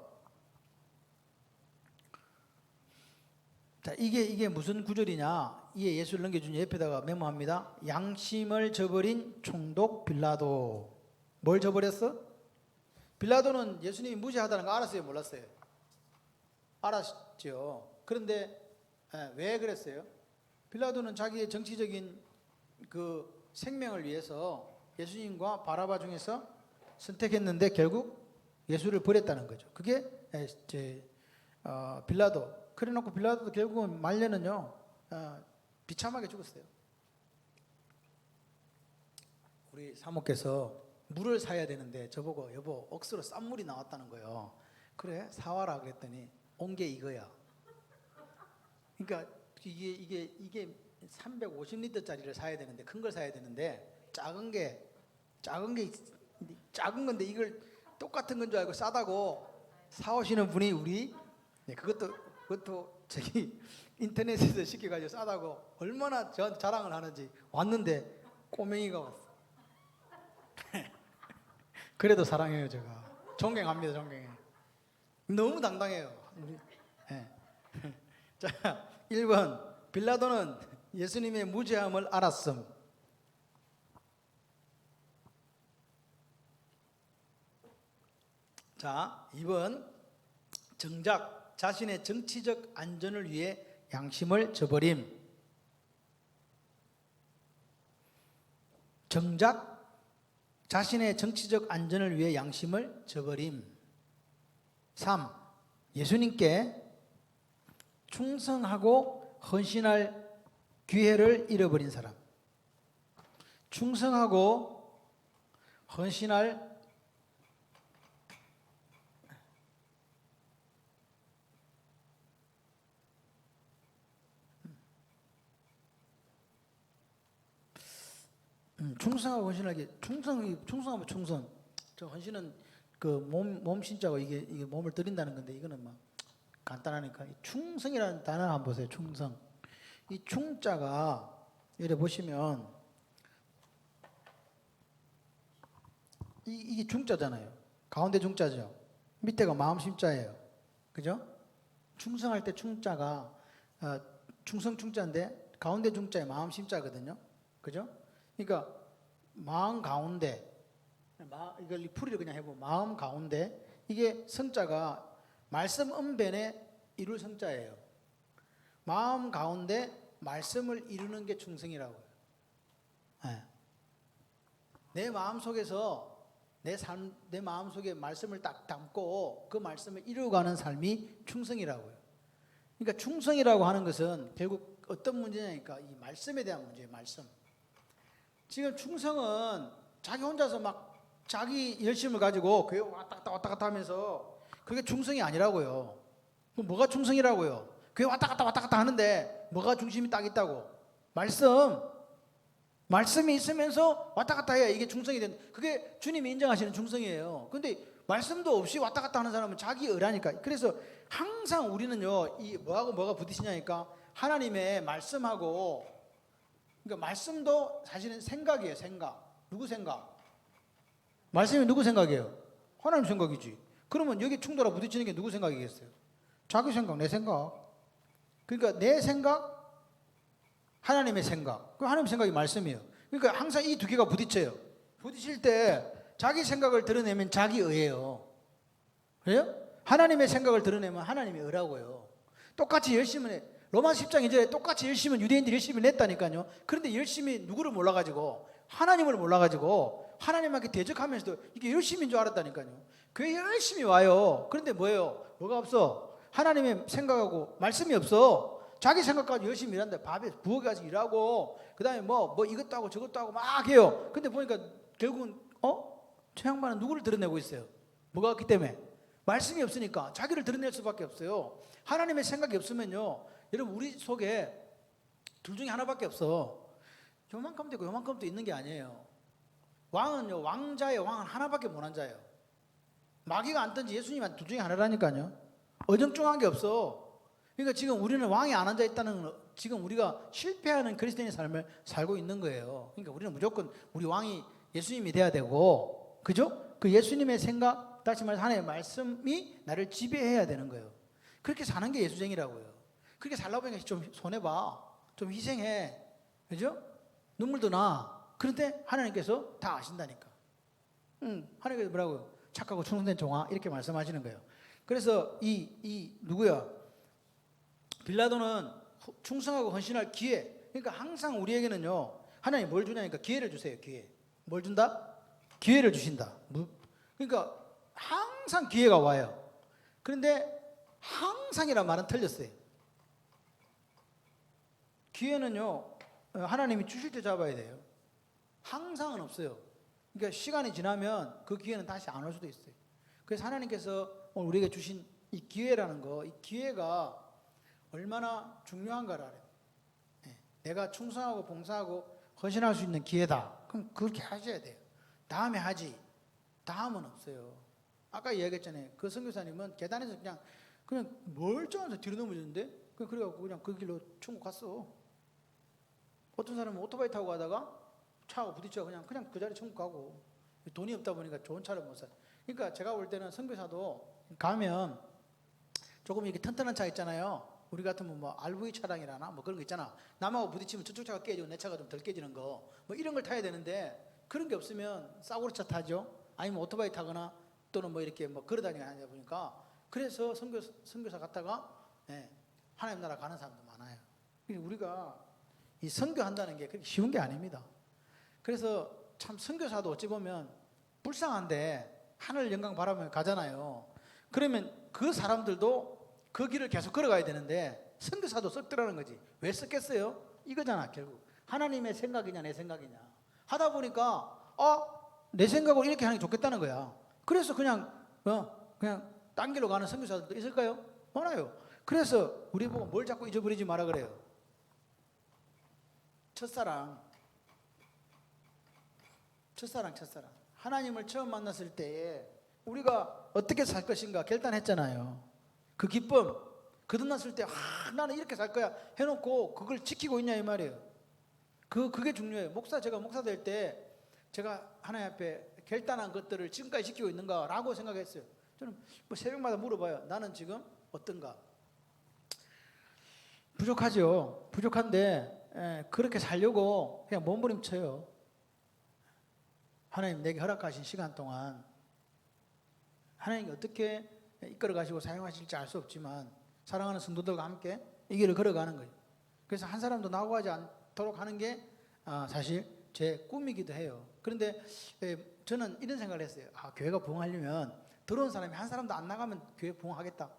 자, 이게 무슨 구절이냐? 이에 예수를 넘겨준 옆에다가 메모합니다. 양심을 저버린 총독 빌라도. 뭘 저버렸어? 빌라도는 예수님이 무죄하다는 거 알았어요? 몰랐어요? 알았죠. 그런데 왜 그랬어요? 빌라도는 자기의 정치적인 그 생명을 위해서 예수님과 바라바 중에서 선택했는데 결국 예수를 버렸다는 거죠. 그게 빌라도. 그래놓고 빌라도도 결국은 말년은요 비참하게 죽었어요. 우리 사모께서 물을 사야 되는데 저보고 여보 억수로 싼 물이 나왔다는 거예요. 그래 사와라 그랬더니 온 게 이거야. 그러니까 이게 350리터짜리를 사야 되는데 큰 걸 사야 되는데 작은 건데 이걸 똑같은 건 줄 알고 싸다고 사오시는 분이 우리 그것도 저기 인터넷에서 시켜가지고 싸다고 얼마나 저한테 자랑을 하는지 왔는데 꼬맹이가 왔어. 그래도 사랑해요. 제가 존경합니다. 존경해. 너무 당당해요. 자 1번 빌라도는 예수님의 무죄함을 알았음. 자 2번 정작 자신의 정치적 안전을 위해 양심을 저버림. 정작 자신의 정치적 안전을 위해 양심을 저버림. 3. 예수님께 충성하고 헌신할 기회를 잃어버린 사람. 충성하고 헌신할 충성하고 헌신하기. 충성하면 충성. 저 헌신은 그 몸 신자고 이게 몸을 드린다는 건데 이거는 막 간단하니까 충성이라는 단어 한번 보세요. 충성. 이 충자가 이래 보시면 이게 중자잖아요. 가운데 중자죠. 밑에가 마음 심자예요. 그죠? 충성할 때 충자가 충성 충자인데 가운데 중자에 마음 심자거든요. 그죠? 그러니까 마음 가운데 이걸 풀이를 그냥 해보면 마음 가운데 이게 성자가 말씀 음변에 이룰 성자예요. 마음 가운데 말씀을 이루는 게 충성이라고요. 네. 내 마음 속에서 내 마음 속에 말씀을 딱 담고 그 말씀을 이루어가는 삶이 충성이라고요. 그러니까 충성이라고 하는 것은 결국 어떤 문제냐니까 이 말씀에 대한 문제예요. 말씀. 지금 충성은 자기 혼자서 막 자기 열심을 가지고 교회 왔다 갔다 하면서 그게 충성이 아니라고요. 그럼 뭐가 충성이라고요? 교회 왔다 갔다 하는데 뭐가 중심이 딱 있다고? 말씀이 있으면서 왔다 갔다 해야 이게 충성이 된다. 그게 주님이 인정하시는 충성이에요. 근데 말씀도 없이 왔다 갔다 하는 사람은 자기 의라니까. 그래서 항상 우리는요, 이 뭐가 부딪히냐니까 하나님의 말씀하고, 그러니까 말씀도 사실은 생각이에요. 생각. 누구 생각? 말씀이 누구 생각이에요? 하나님 생각이지. 그러면 여기 충돌하고 부딪히는 게 누구 생각이겠어요? 자기 생각, 내 생각. 그러니까 내 생각, 하나님의 생각. 그 하나님 생각이 말씀이에요. 그러니까 항상 이 두 개가 부딪혀요. 부딪힐 때 자기 생각을 드러내면 자기 의예요. 그래요? 하나님의 생각을 드러내면 하나님의 의라고요. 똑같이 열심히 해. 로마 10장 이제 똑같이 열심히 유대인들이 열심히 냈다니까요. 그런데 열심히 누구를 몰라가지고 하나님을 몰라가지고 하나님한테 대적하면서도 이게 열심인 줄 알았다니까요. 교회 열심히 와요. 그런데 뭐예요? 뭐가 없어? 하나님의 생각하고 말씀이 없어. 자기 생각까지 열심히 일한다. 밥에 부엌에 가서 일하고 그 다음에 뭐 이것도 하고 저것도 하고 막 해요. 근데 보니까 결국은 저 양반은 누구를 드러내고 있어요? 뭐가 없기 때문에? 말씀이 없으니까 자기를 드러낼 수밖에 없어요. 하나님의 생각이 없으면요, 여러분 우리 속에 둘 중에 하나밖에 없어. 요만큼도 있고 요만큼도 있는 게 아니에요. 왕은요, 왕자의 왕은 하나밖에 못한 자예요. 마귀가 앉든지 예수님한테 둘 중에 하나라니까요. 어정쩡한 게 없어. 그러니까 지금 우리는 왕이 안 앉아 있다는 건 지금 우리가 실패하는 그리스도인의 삶을 살고 있는 거예요. 그러니까 우리는 무조건 우리 왕이 예수님이 돼야 되고, 그죠? 그 예수님의 생각, 다시 말해서 하나님의 말씀이 나를 지배해야 되는 거예요. 그렇게 사는 게 예수쟁이라고요. 그렇게 살라고 하니까 좀 손해봐. 좀 희생해. 그죠? 눈물도 나. 그런데 하나님께서 다 아신다니까. 하나님께서 뭐라고요? 착하고 충성된 종아 이렇게 말씀하시는 거예요. 그래서 누구야? 빌라도는 충성하고 헌신할 기회. 그러니까 항상 우리에게는요, 하나님 뭘 주냐니까 기회를 주세요. 기회. 뭘 준다? 기회를 주신다. 그러니까 항상 기회가 와요. 그런데 항상이란 말은 틀렸어요. 기회는요, 하나님이 주실 때 잡아야 돼요. 항상은 없어요. 그러니까 시간이 지나면 그 기회는 다시 안 올 수도 있어요. 그래서 하나님께서 오늘 우리에게 주신 이 기회라는 거, 이 기회가 얼마나 중요한가를 알아요. 내가 충성하고 봉사하고 헌신할 수 있는 기회다. 그럼 그렇게 하셔야 돼요. 다음에 하지. 다음은 없어요. 아까 이야기했잖아요. 그 선교사님은 계단에서 그냥 멀쩡해서 뒤로 넘어졌는데 그래갖고 그냥 그 길로 천국 갔어. 어떤 사람은 오토바이 타고 가다가 차하고 부딪혀 그냥 그 자리 천국 가고, 돈이 없다 보니까 좋은 차를 못 사. 그러니까 제가 볼 때는 선교사도 가면 조금 이렇게 튼튼한 차 있잖아요. 우리 같으면 뭐 RV 차량이라나 뭐 그런 거 있잖아. 남하고 부딪히면 저쪽 차가 깨지고 내 차가 좀 덜 깨지는 거, 뭐 이런 걸 타야 되는데 그런 게 없으면 싸구려 차 타죠. 아니면 오토바이 타거나 또는 뭐 이렇게 뭐 걸어다니고 하다 보니까, 그래서 선교사 갔다가 하나님 나라 가는 사람도 많아요. 우리가 이 선교한다는 게 그렇게 쉬운 게 아닙니다. 그래서 참 선교사도 어찌 보면 불쌍한데 하늘 영광 바라보며 가잖아요. 그러면 그 사람들도 그 길을 계속 걸어가야 되는데 선교사도 썩더라는 거지. 왜 썩겠어요? 이거잖아. 결국 하나님의 생각이냐 내 생각이냐 하다 보니까 내 생각으로 이렇게 하는 게 좋겠다는 거야. 그래서 그냥 딴 길로 가는 선교사들도 있을까요? 많아요. 그래서 우리 보고 뭘 자꾸 잊어버리지 마라 그래요. 첫사랑. 첫사랑. 하나님을 처음 만났을 때에 우리가 어떻게 살 것인가 결단했잖아요. 그 기쁨, 거듭났을 때 나는 이렇게 살 거야 해놓고 그걸 지키고 있냐 이 말이에요. 그게 중요해요. 제가 목사 될 때 제가 하나님 앞에 결단한 것들을 지금까지 지키고 있는가라고 생각했어요. 저는 뭐 새벽마다 물어봐요. 나는 지금 어떤가? 부족하죠. 부족한데 그렇게 살려고 그냥 몸부림쳐요. 하나님 내게 허락하신 시간 동안 하나님이 어떻게 이끌어 가시고 사용하실지 알 수 없지만 사랑하는 성도들과 함께 이 길을 걸어가는 거예요. 그래서 한 사람도 나고하지 않도록 하는 게 사실 제 꿈이기도 해요. 그런데 저는 이런 생각을 했어요. 교회가 부흥하려면 들어온 사람이 한 사람도 안 나가면 교회 부흥하겠다.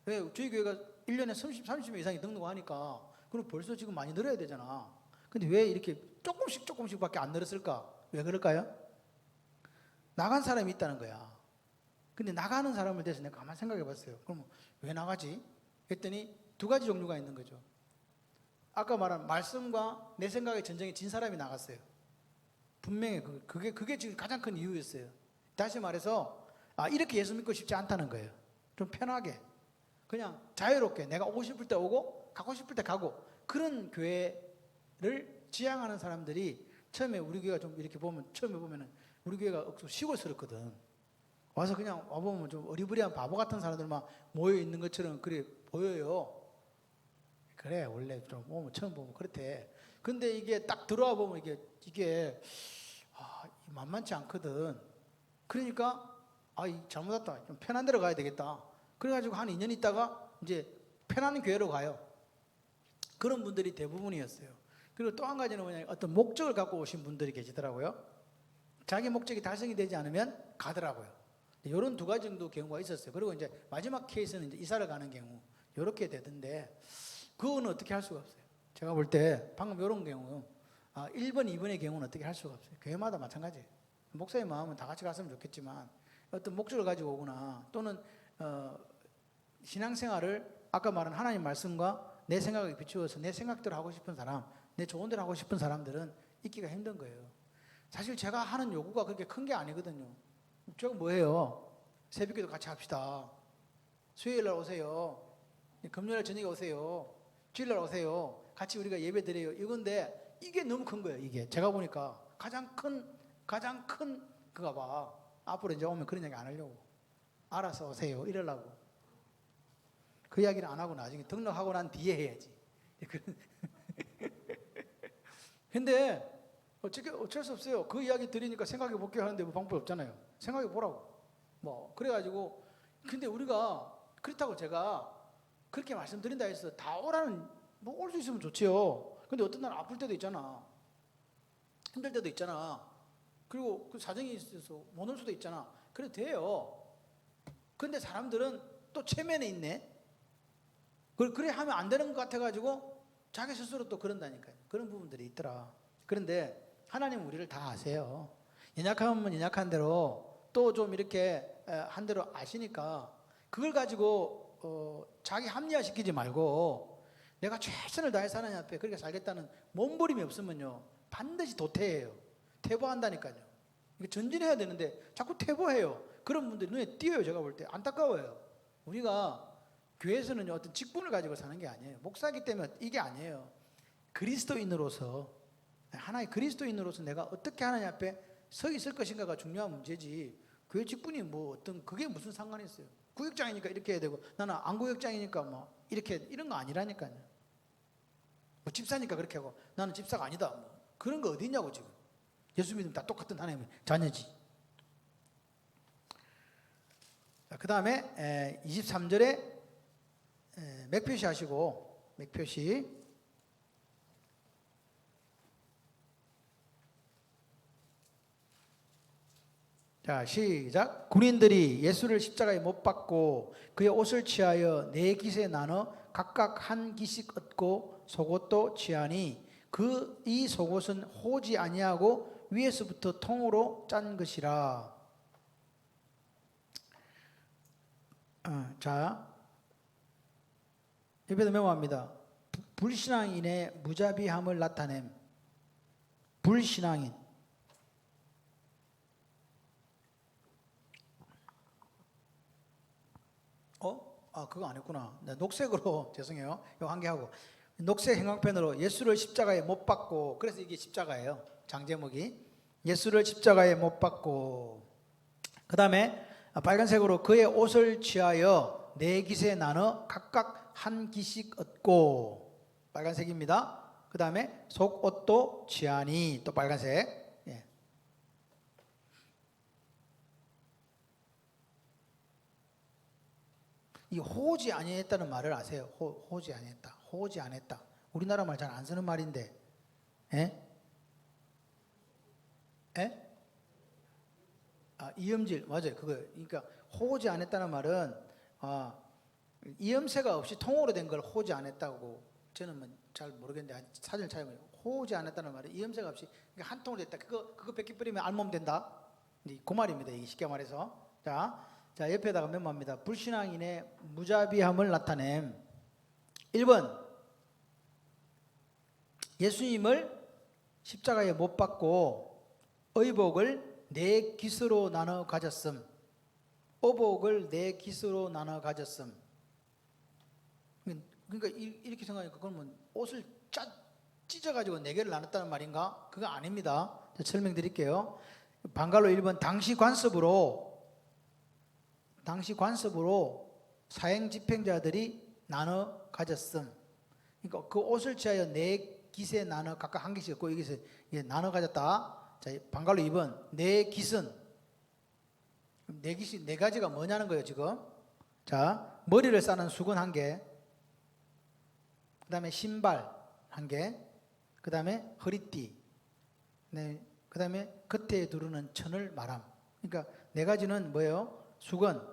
왜? 저희 교회가 1년에 30명 이상이 등록하니까 그럼 벌써 지금 많이 늘어야 되잖아. 근데 왜 이렇게 조금씩밖에 안 늘었을까? 왜 그럴까요? 나간 사람이 있다는 거야. 근데 나가는 사람을 대해서 내가 가만히 생각해 봤어요. 그럼 왜 나가지? 했더니 두 가지 종류가 있는 거죠. 아까 말한 말씀과 내 생각의 전쟁에 진 사람이 나갔어요. 분명히 그게 지금 가장 큰 이유였어요. 다시 말해서 이렇게 예수 믿고 싶지 않다는 거예요. 좀 편하게 그냥 자유롭게 내가 오고 싶을 때 오고 가고 싶을 때 가고 그런 교회를 지향하는 사람들이 처음에 우리 교회가 좀 이렇게 처음에 보면은 우리 교회가 좀 시골스럽거든. 와서 그냥 와보면 좀 어리부리한 바보 같은 사람들만 모여 있는 것처럼 그래 보여요. 그래 원래 좀 오면 처음 보면 그렇대. 근데 이게 딱 들어와 보면 이게 만만치 않거든. 그러니까 잘못 왔다. 좀 편한 데로 가야 되겠다. 그래가지고 한 2년 있다가 이제 편한 교회로 가요. 그런 분들이 대부분이었어요. 그리고 또 한 가지는 뭐냐, 어떤 목적을 갖고 오신 분들이 계시더라고요. 자기 목적이 달성이 되지 않으면 가더라고요. 이런 두 가지 정도 경우가 있었어요. 그리고 이제 마지막 케이스는 이제 이사를 가는 경우 이렇게 되던데 그거는 어떻게 할 수가 없어요. 제가 볼 때 방금 이런 경우 1번, 2번의 경우는 어떻게 할 수가 없어요. 교회마다 마찬가지예요. 목사의 마음은 다 같이 갔으면 좋겠지만 어떤 목적을 가지고 오거나 또는 신앙생활을 아까 말한 하나님 말씀과 내 생각에 비추어서 내 생각대로 하고 싶은 사람, 내 좋은 대로 하고 싶은 사람들은 있기가 힘든 거예요. 사실 제가 하는 요구가 그렇게 큰 게 아니거든요. 제가 뭐예요? 새벽기도 같이 합시다. 수요일 날 오세요. 금요일 저녁에 오세요. 주일 날 오세요. 같이 우리가 예배 드려요. 이건데 이게 너무 큰 거예요. 이게 제가 보니까 가장 큰 그가 봐. 앞으로 이제 오면 그런 얘기 안 하려고. 알아서 오세요. 이러려고. 그 이야기는 안 하고 나중에 등록하고 난 뒤에 해야지. 근데 어쩔 수 없어요. 그 이야기 들으니까 생각해 볼게 하는데 뭐 방법이 없잖아요. 생각해 보라고. 그래가지고 근데 우리가 그렇다고 제가 그렇게 말씀드린다 해서 다 오라는 올 수 있으면 좋지요. 근데 어떤 날 아플 때도 있잖아. 힘들 때도 있잖아. 그리고 그 사정이 있어서 못 올 수도 있잖아. 그래도 돼요. 근데 사람들은 또 체면에 있네. 그래 하면 안 되는 것 같아가지고 자기 스스로 또 그런다니까요. 그런 부분들이 있더라. 그런데 하나님은 우리를 다 아세요. 연약하면 연약한 대로 또 좀 이렇게 한 대로 아시니까 그걸 가지고 자기 합리화시키지 말고 내가 최선을 다해서 하나님 앞에 그렇게 살겠다는 몸부림이 없으면요 반드시 도태해요. 퇴보한다니까요. 이게 전진해야 되는데 자꾸 퇴보해요. 그런 분들이 눈에 띄어요. 제가 볼 때 안타까워요. 우리가 교회에서는 어떤 직분을 가지고 사는 게 아니에요. 목사기 때문에 이게 아니에요. 그리스도인으로서 하나의 그리스도인으로서 내가 어떻게 하나님 앞에 서 있을 것인가가 중요한 문제지. 교회 직분이 그게 무슨 상관이 있어요. 구역장이니까 이렇게 해야 되고 나는 안 구역장이니까 이렇게 이런 거 아니라니까요. 집사니까 그렇게 하고 나는 집사가 아니다. 그런 거 어디 있냐고 지금. 예수 믿으면 다 똑같은 하나님의 자녀지. 그 다음에 23절에 맥표시 하시고 맥표시. 자, 시작. 군인들이 예수를 십자가에 못 박고 그의 옷을 취하여 네 깃에 나눠 각각 한 깃씩 얻고 속옷도 취하니 이 속옷은 호지 아니하고 위에서부터 통으로 짠 것이라. 자, 옆에도 메모합니다. 불신앙인의 무자비함을 나타냄. 불신앙인. 그거 안 했구나. 네, 녹색으로 죄송해요. 이거 한 개 하고 녹색 형광펜으로 예수를 십자가에 못 박고, 그래서 이게 십자가예요. 장제목이 예수를 십자가에 못 박고. 그 다음에 빨간색으로 그의 옷을 취하여 네 깃에 나눠 각각 한 깃씩 얻고, 빨간색입니다. 그 다음에 속옷도 취하니, 또 빨간색. 예. 이 호지 아니했다는 말을 아세요? 호지 아니했다. 호지 아니했다. 우리나라 말 잘 안 쓰는 말인데. 예? 예? 이음질 맞아요. 그거. 그러니까 호지 안 했다는 말은 이음새가 없이 통으로 된 걸 호지 안 했다고, 저는 잘 모르겠는데 사진을 찾아보면 호지 안 했다는 말은 이음새가 없이 그러니까 한 통으로 됐다. 그거 뺏기 뿌리면 알몸 된다. 그 말입니다. 이게 쉽게 말해서. 자 옆에다가 메모합니다. 불신앙인의 무자비함을 나타냄. 1번 예수님을 십자가에 못 박고 의복을 네 깃으로 나눠 가졌음. 의복을 네 깃으로 나눠 가졌음. 그러니까 이렇게 생각하니까 그러면 옷을 찢어가지고 네 개를 나눴다는 말인가? 그거 아닙니다. 설명드릴게요. 방갈로 1번 당시 관습으로 사형 집행자들이 나눠 가졌음. 그러니까 그 옷을 취하여 네 깃에 나눠 각각 한 개씩 얻고 여기서 나눠 가졌다. 자, 방갈로 2번 네 깃은 네 깃이 네 가지가 뭐냐는 거예요 지금. 자, 머리를 싸는 수건 한 개, 그 다음에 신발 한 개, 그 다음에 허리띠, 네, 그 다음에 겉에 두르는 천을 말함. 그러니까 네 가지는 뭐예요? 수건,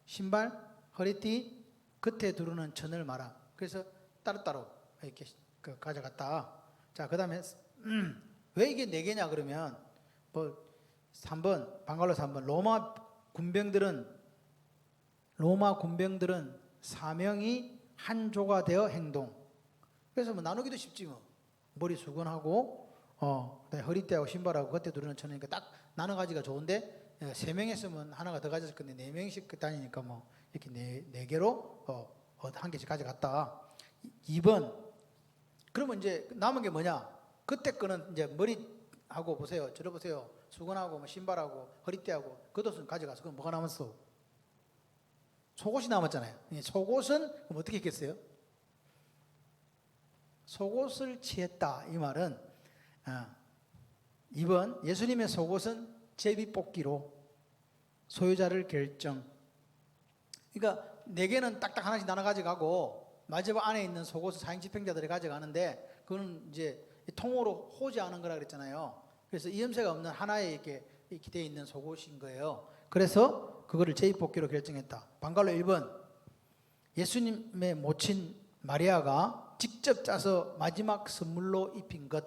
신발, 허리띠, 겉에 두르는 천을 말함. 그래서 따로따로 이렇게 가져갔다. 자, 그 다음에 왜 이게 네 개냐 그러면 3번 방갈로 3번 로마 군병들은 사명이 한 조가 되어 행동. 그래서 나누기도 쉽지 뭐. 머리 수건하고 허리띠하고 신발하고 겉에 두르는 천이니까 딱 나눠 가지가 좋은데, 3명 했으면 하나가 더 가졌을 건데 4명씩 다니니까 뭐 이렇게 네 개로 한 개씩 가져갔다. 2번 그러면 이제 남은 게 뭐냐? 그때 거는 이제 머리하고 보세요. 들어보세요. 수건하고 뭐 신발하고 허리띠하고 겉옷은 가져가서 그럼 뭐가 남았어? 속옷이 남았잖아요. 속옷은 그럼 어떻게 했겠어요? 속옷을 취했다. 이 말은 2번 예수님의 속옷은 제비뽑기로 소유자를 결정. 그러니까 네 개는 딱딱 하나씩 나눠 가져가고 마지막 안에 있는 속옷을 사형 집행자들이 가져가는데 그거는 이제 통으로 호지 않은 거라 그랬잖아요. 그래서 이음새가 없는 하나에 이렇게 되어 있는 속옷인 거예요. 그래서 그거를 제비뽑기로 결정했다. 방갈로 1번 예수님의 모친 마리아가 직접 짜서 마지막 선물로 입힌 것.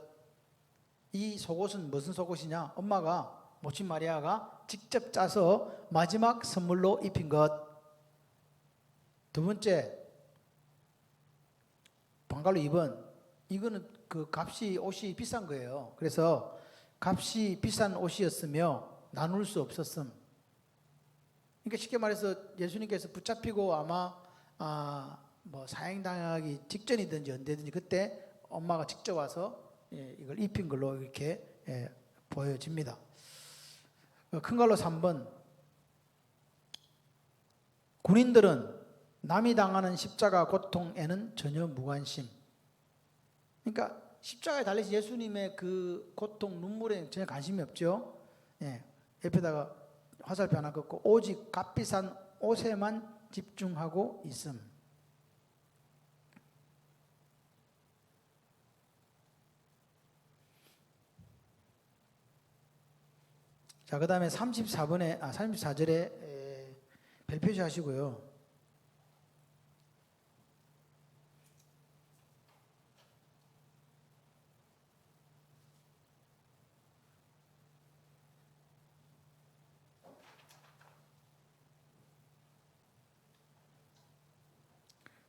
이 속옷은 무슨 속옷이냐? 엄마가 모친 마리아가 직접 짜서 마지막 선물로 입힌 것. 두 번째 방갈로 2번 이거는 그 값이 옷이 비싼 거예요. 그래서 값이 비싼 옷이었으며 나눌 수 없었음. 그러니까 쉽게 말해서 예수님께서 붙잡히고 아마 뭐 사형당하기 직전이든지 언제든지 그때 엄마가 직접 와서 이걸 입힌 걸로 이렇게 보여집니다. 큰 걸로 3번 군인들은 남이 당하는 십자가 고통에는 전혀 무관심. 그러니까 십자가에 달리신 예수님의 그 고통, 눈물에 전혀 관심이 없죠. 옆에다가 화살표 하나 긋고 오직 값비싼 옷에만 집중하고 있음. 자, 그 다음에 34절에 별 표시 하시고요.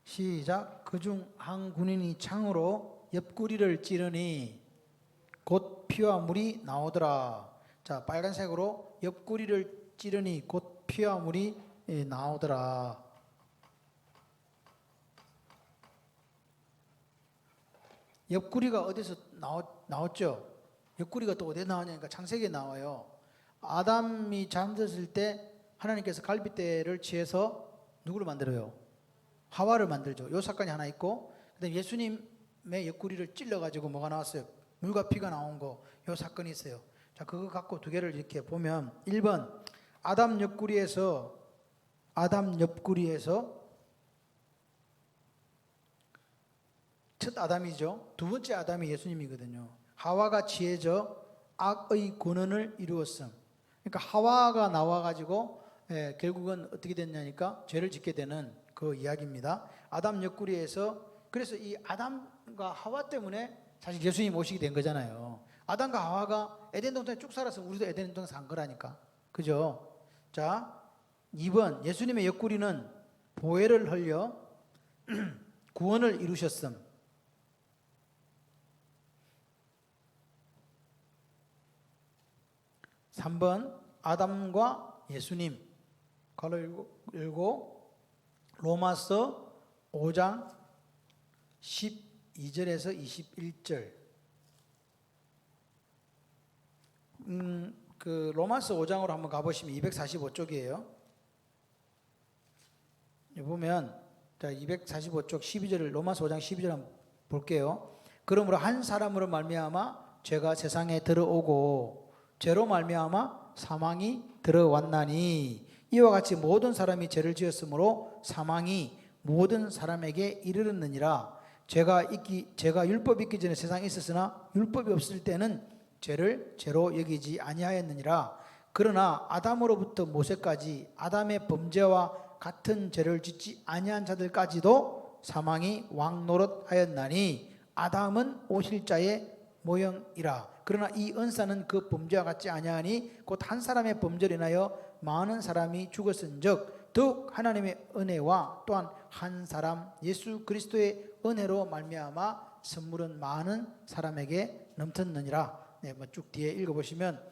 시작. 그중 한 군인이 창으로 옆구리를 찌르니 곧 피와 물이 나오더라. 자, 빨간색으로 옆구리를 찌르니 곧 피와 물이 나오더라. 옆구리가 어디서 나왔죠? 옆구리가 또 어디에 나오냐니까 창세기에 나와요. 아담이 잠들었을 때 하나님께서 갈빗대를 취해서 누구를 만들어요? 하와를 만들죠. 요 사건이 하나 있고, 그다음에 예수님의 옆구리를 찔러가지고 뭐가 나왔어요? 물과 피가 나온 거, 요 사건이 있어요. 자, 그거 갖고 두 개를 이렇게 보면 1번 아담 옆구리에서 첫 아담이죠. 두 번째 아담이 예수님이거든요. 하와가 취해져 악의 근원을 이루었음. 그러니까 하와가 나와가지고 결국은 어떻게 됐냐니까 죄를 짓게 되는 그 이야기입니다. 아담 옆구리에서 그래서 이 아담과 하와 때문에 사실 예수님 오시게 된 거잖아요. 아담과 하와가 에덴 동산에 쭉 살았으면 우리도 에덴 동산에 산 거라니까. 그죠? 자, 2번 예수님의 옆구리는 보혈을 흘려 구원을 이루셨음. 3번 아담과 예수님 괄호 열고 로마서 5장 12절에서 21절. 그 로마서 5장으로 한번 가보시면 245쪽이에요. 보면 자 245쪽 12절을 로마서 5장 12절 한번 볼게요. 그러므로 한 사람으로 말미암아 죄가 세상에 들어오고 죄로 말미암아 사망이 들어왔나니 이와 같이 모든 사람이 죄를 지었으므로 사망이 모든 사람에게 이르렀느니라. 죄가 율법이 있기 전에 세상에 있었으나 율법이 없을 때는 죄를 죄로 여기지 아니하였느니라. 그러나 아담으로부터 모세까지 아담의 범죄와 같은 죄를 짓지 아니한 자들까지도 사망이 왕노릇하였나니 아담은 오실 자의 모형이라. 그러나 이 은사는 그 범죄와 같지 아니하니 곧 한 사람의 범죄로 인하여 많은 사람이 죽었은즉 더욱 하나님의 은혜와 또한 한 사람 예수 그리스도의 은혜로 말미암아 선물은 많은 사람에게 넘쳤느니라. 네, 뭐 쭉 뒤에 읽어보시면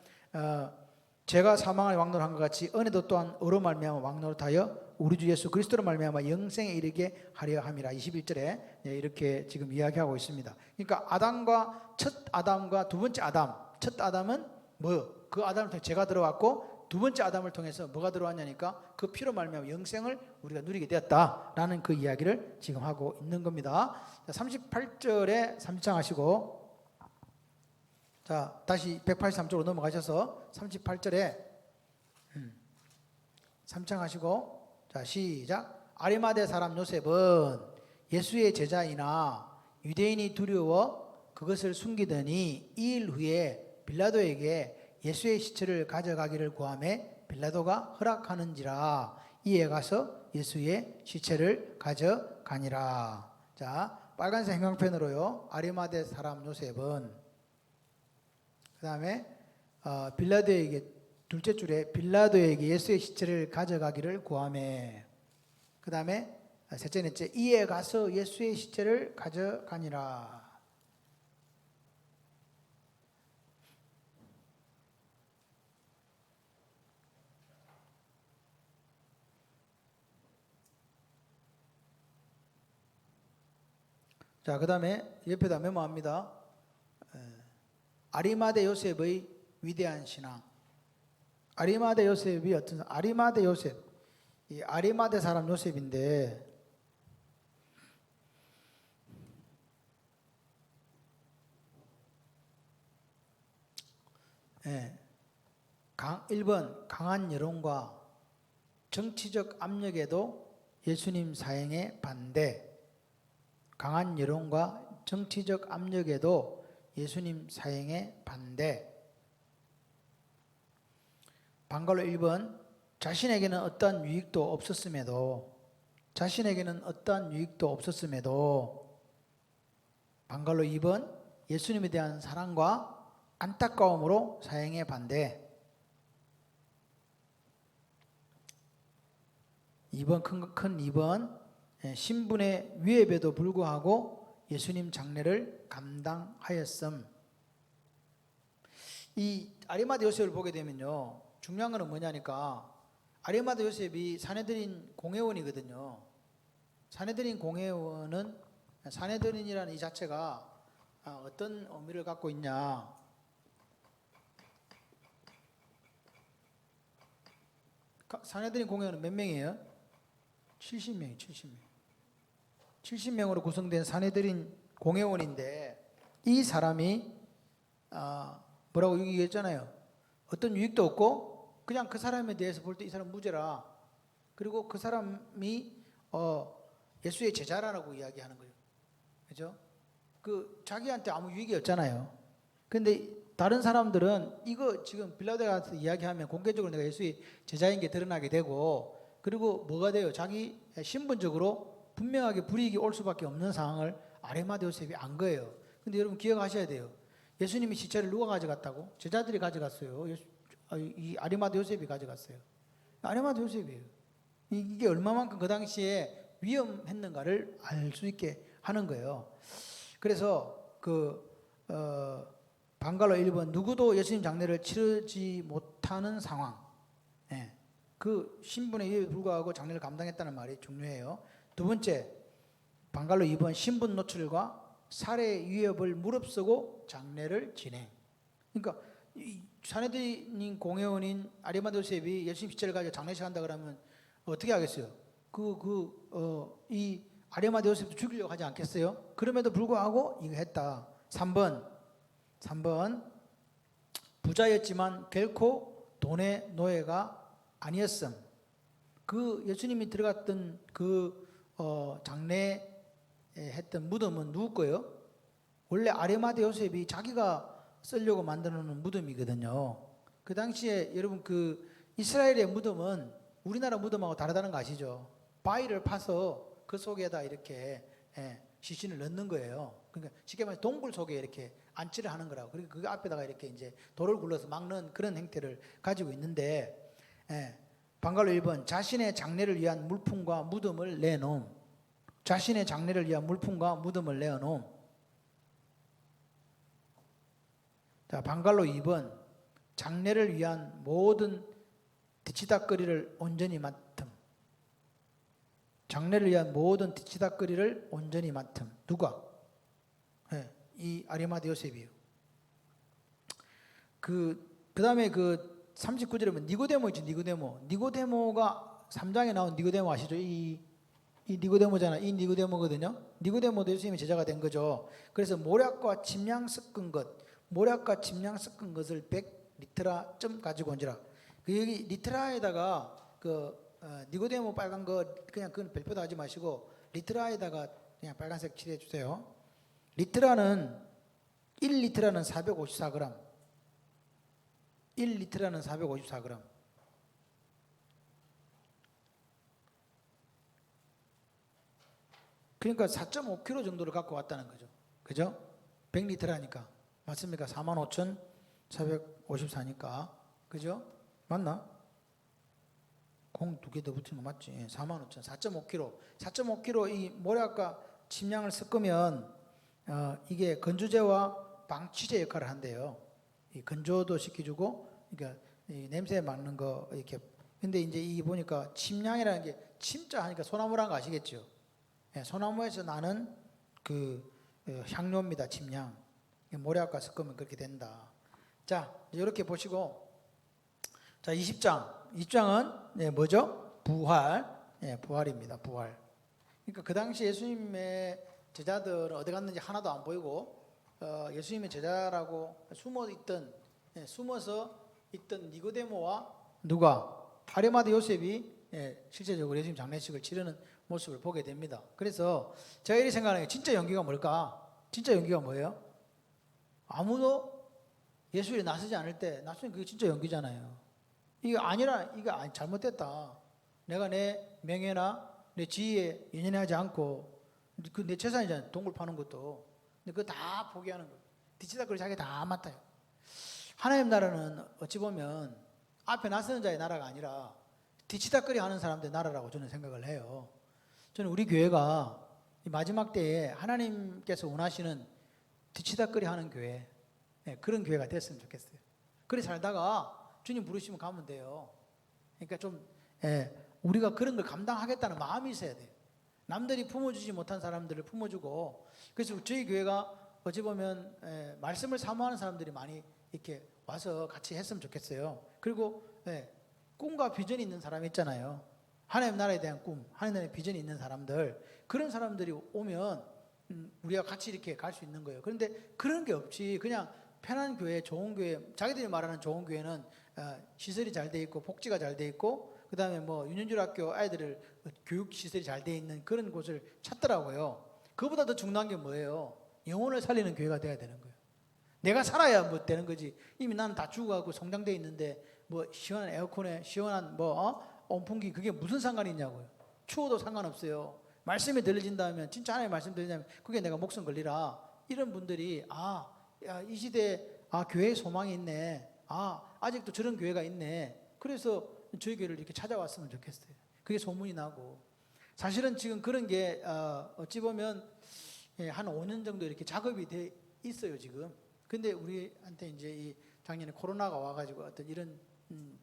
죄가 사망을 왕노릇한 것 같이 은혜도 또한 의로 말미암아 왕노릇하여 우리 주 예수 그리스도로 말미암아 영생에 이르게 하려 함이라. 21절에 이렇게 지금 이야기하고 있습니다. 그러니까 첫 아담과 두 번째 아담. 첫 아담은 뭐? 그 아담을 통해 죄가 들어왔고 두 번째 아담을 통해서 뭐가 들어왔냐니까 그 피로 말미암아 영생을 우리가 누리게 되었다라는 그 이야기를 지금 하고 있는 겁니다. 38절에 삼창하시고 자 다시 183쪽으로 넘어가셔서 38절에 삼창하시고 자 시작. 아리마대 사람 요셉은 예수의 제자이나 유대인이 두려워 그것을 숨기더니 2일 후에 빌라도에게 예수의 시체를 가져가기를 구하매 빌라도가 허락하는지라. 이에 가서 예수의 시체를 가져가니라. 자 빨간색 형광펜으로요. 아리마대 사람 요셉은 그 다음에 빌라도에게 둘째 줄에 빌라도에게 예수의 시체를 가져가기를 구하매. 그 다음에 셋째 넷째 이에 가서 예수의 시체를 가져가니라. 자, 그 다음에 옆에다 메모합니다. 아리마대 요셉의 위대한 신앙. 아리마대 요셉이 어떤 아리마대 요셉, 이 아리마대 사람 요셉인데 예, 1번 강한 여론과 정치적 압력에도 예수님 사행에 반대. 강한 여론과 정치적 압력에도 예수님 사행에 반대. 방갈로 1번 자신에게는 어떠한 유익도 없었음에도 방갈로 2번 예수님에 대한 사랑과 안타까움으로 사행에 반대. 2번 큰 2번 신분의 위협에도 불구하고 예수님 장례를 감당하였음. 이 아리마대 요셉을 보게 되면요 중요한 거는 뭐냐니까 아리마대 요셉이 사내들인 공회원이거든요. 사내들인 공회원은 사내들인이라는 이 자체가 어떤 의미를 갖고 있냐? 사내들인 공회원은 몇 명이에요? 70명이 70명. 70명으로 구성된 사내들인 공회원인데 이 사람이 뭐라고 얘기했잖아요. 어떤 유익도 없고 그냥 그 사람에 대해서 볼 때 이 사람 무죄라. 그리고 그 사람이 예수의 제자라고 이야기하는 거예요. 그죠? 그 자기한테 아무 유익이 없잖아요. 근데 다른 사람들은 이거 지금 빌라도에 가서 이야기하면 공개적으로 내가 예수의 제자인 게 드러나게 되고, 그리고 뭐가 돼요? 자기 신분적으로 분명하게 불이익이 올 수밖에 없는 상황을 아리마대 요셉이 안 거예요. 근데 여러분 기억하셔야 돼요. 예수님이 시체를 누가 가져갔다고? 제자들이 가져갔어요. 이 아리마대 요셉이 가져갔어요. 아리마대 요셉이에요. 이게 얼마만큼 그 당시에 위험했는가를 알 수 있게 하는 거예요. 그래서 방갈로 1번 누구도 예수님 장례를 치르지 못하는 상황. 그 신분에 의해 불구하고 장례를 감당했다는 말이 중요해요. 두 번째, 방갈로 2번 신분 노출과 살해 위협을 무릅쓰고 장례를 진행. 그러니까 사내들인 공회원인 아리마대 요셉이 예수님 시체를 가지고 장례식 한다 그러면 어떻게 하겠어요? 이 아리마대 요셉도 죽이려고 하지 않겠어요? 그럼에도 불구하고 이거 했다. 3번 부자였지만 결코 돈의 노예가 아니었음. 그 예수님이 들어갔던 장례 했던 무덤은 누구 거예요? 원래 아리마대 요셉이 자기가 쓰려고 만들어 놓은 무덤이거든요. 그 당시에 여러분 이스라엘의 무덤은 우리나라 무덤하고 다르다는 거 아시죠? 바위를 파서 그 속에다 이렇게 시신을 넣는 거예요. 그러니까 쉽게 말해서 동굴 속에 이렇게 안치를 하는 거라고. 그리고 그 앞에다가 이렇게 이제 돌을 굴러서 막는 그런 형태를 가지고 있는데, 방갈로 1번 자신의 장례를 위한 물품과 무덤을 내놓음. 자신의 장례를 위한 물품과 무덤을 내어놓음. 자, 방갈로 2번 장례를 위한 모든 뒤치다거리를 온전히 맡음. 장례를 위한 모든 뒤치다거리를 온전히 맡음. 누가? 이 아리마대 요셉이에요. 그 다음에 39절에 보면 니고데모이지. 니고데모가 3장에 나온 니고데모 아시죠? 이 니고데모잖아. 이 니고데모거든요. 니고데모도 예수님의 제자가 된 거죠. 그래서 모략과 침량 섞은 것을 100리트라쯤 가지고 온지라. 여기 리트라에다가 니고데모 빨간 거 그냥 그건 별표도 하지 마시고 리트라에다가 그냥 빨간색 칠해 주세요. 리트라는 1리트라는 454g. 1리트라는 454g. 그러니까 4.5kg 정도를 갖고 왔다는 거죠. 그죠? 100리트라니까. 맞습니까? 45,454니까. 그죠? 맞나? 공 2개 더 붙이는 거 맞지? 45,000, 4.5kg. 4.5kg 이 모략과 침량을 섞으면 이게 건조제와 방치제 역할을 한대요. 이 건조도 시켜주고, 그러니까 이 냄새 맡는 거 이렇게. 근데 이제 이 보니까 침량이라는 게 침자 하니까 소나무라는 거 아시겠죠? 소나무에서 나는 향료입니다. 침량. 모략과 섞으면 그렇게 된다. 자, 이렇게 보시고, 자 20장은 뭐죠? 부활. 부활입니다. 부활. 그러니까 그 당시 예수님의 제자들은 어디 갔는지 하나도 안 보이고 예수님의 제자라고 숨어서 있던 니고데모와 누가? 아리마대 요셉이 실제적으로 예수님 장례식을 치르는 모습을 보게 됩니다. 그래서 제가 이렇게 생각하는 게 진짜 연기가 뭘까? 진짜 연기가 뭐예요? 아무도 예수를 나서지 않을 때 나서는 그게 진짜 연기잖아요. 이거 잘못됐다. 내가 내 명예나 내 지위에 연연하지 않고 내 재산이잖아요. 동굴 파는 것도. 근데 그거 다 포기하는 거예요. 뒤치다거리 자기 다 맡아요. 하나님 나라는 어찌 보면 앞에 나서는 자의 나라가 아니라 뒤치다거리 하는 사람들의 나라라고 저는 생각을 해요. 저는 우리 교회가 이 마지막 때에 하나님께서 원하시는 뒤치다거리 하는 교회, 그런 교회가 됐으면 좋겠어요. 그래 살다가 주님 부르시면 가면 돼요. 그러니까 좀 우리가 그런 걸 감당하겠다는 마음이 있어야 돼요. 남들이 품어주지 못한 사람들을 품어주고. 그래서 저희 교회가 어찌 보면 말씀을 사모하는 사람들이 많이 이렇게 와서 같이 했으면 좋겠어요. 그리고 꿈과 비전이 있는 사람이 있잖아요. 하나님 나라에 대한 꿈, 하나님 나라의 비전이 있는 사람들, 그런 사람들이 오면 우리가 같이 이렇게 갈 수 있는 거예요. 그런데 그런 게 없이 그냥 편한 교회, 좋은 교회, 자기들이 말하는 좋은 교회는 시설이 잘 돼 있고 복지가 잘 돼 있고 그다음에 뭐 유년중 학교 아이들을 교육 시설이 잘 돼 있는 그런 곳을 찾더라고요. 그보다 더 중요한 게 뭐예요? 영혼을 살리는 교회가 돼야 되는 거예요. 내가 살아야 뭐 되는 거지. 이미 나는 다 죽어가고 성장돼 있는데 뭐 시원한 에어컨에 시원한 온풍기 그게 무슨 상관이 있냐고요. 추워도 상관없어요. 말씀이 들려진다면 진짜 하나님의 말씀 들리냐면 그게 내가 목숨 걸리라. 이런 분들이 이 시대에 교회에 소망이 있네. 아직도 저런 교회가 있네. 그래서 저희 교회를 이렇게 찾아왔으면 좋겠어요. 그게 소문이 나고 사실은 지금 그런 게 어찌 보면 한 5년 정도 이렇게 작업이 돼 있어요 지금. 근데 우리한테 이제 이 작년에 코로나가 와가지고 어떤 이런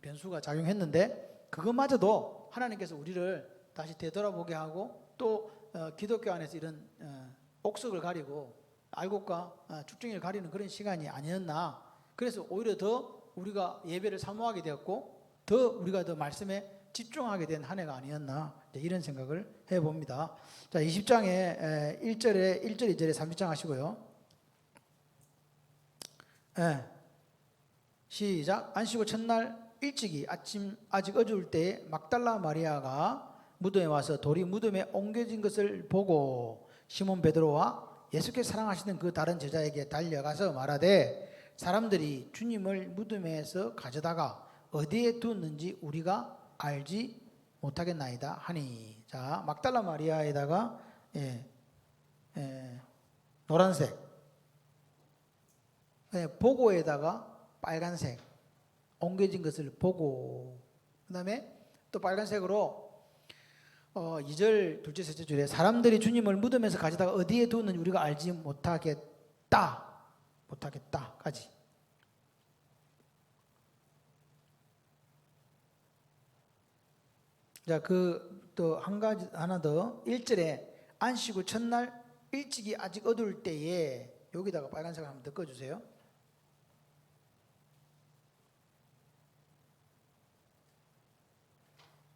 변수가 작용했는데 그것마저도 하나님께서 우리를 다시 되돌아보게 하고 또 기독교 안에서 이런 옥석을 가리고 알곡과 죽정이를 가리는 그런 시간이 아니었나. 그래서 오히려 더 우리가 예배를 사모하게 되었고 더 우리가 더 말씀에 집중하게 된 한 해가 아니었나 이런 생각을 해봅니다. 자, 20장에 1절에 2절에 30장 하시고요. 시작. 안식구 첫날 일찍이 아침 아직 어두울 때에 막달라 마리아가 무덤에 와서 돌이 무덤에 옮겨진 것을 보고 시몬 베드로와 예수께서 사랑하시는 그 다른 제자에게 달려가서 말하되 사람들이 주님을 무덤에서 가져다가 어디에 두었는지 우리가 알지 못하겠나이다 하니. 자, 막달라 마리아에다가 노란색, 보고에다가 빨간색 옮겨진 것을 보고, 그 다음에 또 빨간색으로 2절 둘째 셋째 줄에 사람들이 주님을 무덤에서 가져다가 어디에 두었는지 우리가 알지 못하겠다까지. 자, 또 한 가지 하나 더 1절에 안식구 첫날 일찍이 아직 어두울 때에 여기다가 빨간색을 한번 더 꺼주세요.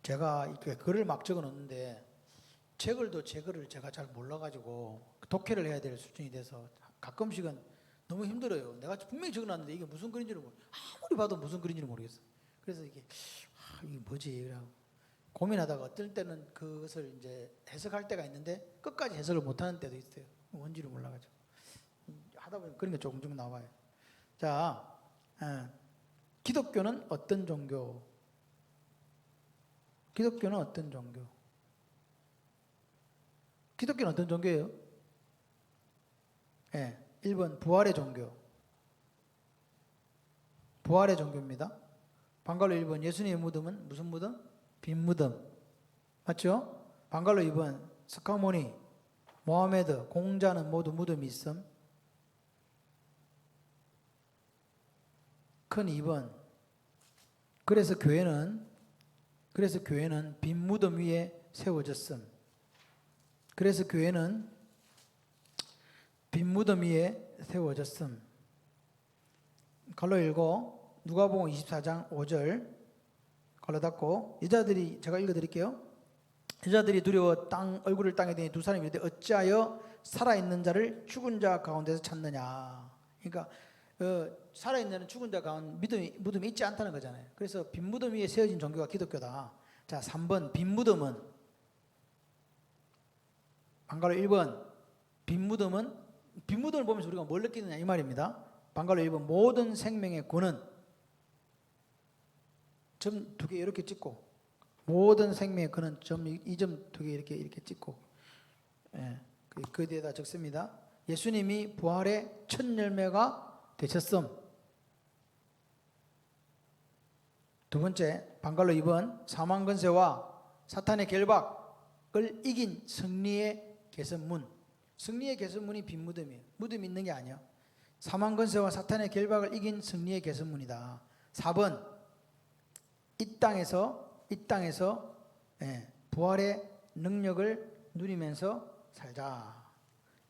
제가 이렇게 글을 막 적어 놓는데 제 글을 제가 잘 몰라가지고 독해를 해야 될 수준이 돼서 가끔씩은 너무 힘들어요. 내가 분명히 적어 놨는데 이게 무슨 글인지를 아무리 봐도 무슨 글인지를 모르겠어. 그래서 이게 뭐지? 고민하다가 어떨 때는 그것을 이제 해석할 때가 있는데 끝까지 해석을 못하는 때도 있어요. 뭔지를 몰라가지고 하다 보면 그런 게 조금 나와요. 자, 기독교는 어떤 종교? 기독교는 어떤 종교? 기독교는 어떤 종교예요? 1번 부활의 종교. 부활의 종교입니다. 방갈로 1번 예수님의 무덤은 무슨 무덤? 빈 무덤. 맞죠? 방갈로 2번 스카모니, 모하메드, 공자는 모두 무덤이 있음. 큰 2번 그래서 교회는 빈 무덤 위에 세워졌음. 그래서 교회는 빈 무덤 위에 세워졌음. 갈로 읽고 누가복음 24장 5절 갈로 닫고 여자들이 제가 읽어드릴게요. 여자들이 두려워 얼굴을 땅에 대니 두 사람이 이르되 어찌하여 살아있는 자를 죽은 자 가운데서 찾느냐. 그러니까 살아있는 죽은 자 가운데 무덤이 있지 않다는 거잖아요. 그래서 빈 무덤 위에 세워진 종교가 기독교다. 자, 3번 빈 무덤은 방갈로 1번 빈 무덤을 보면서 우리가 뭘 느끼느냐 이 말입니다. 방갈로 1번 모든 생명의 근원 점 2개 이렇게 찍고 모든 생명의 근원 이 점 2개 이렇게 찍고 그 뒤에다 적습니다. 예수님이 부활의 첫 열매가 되셨음. 두 번째 방갈로 2번 사망 권세와 사탄의 결박을 이긴 승리의 개선문. 승리의 개선문이 빈 무덤이에요. 무덤이 있는 게 아니야. 사망 권세와 사탄의 결박을 이긴 승리의 개선문이다. 4번 이 땅에서 부활의 능력을 누리면서 살자.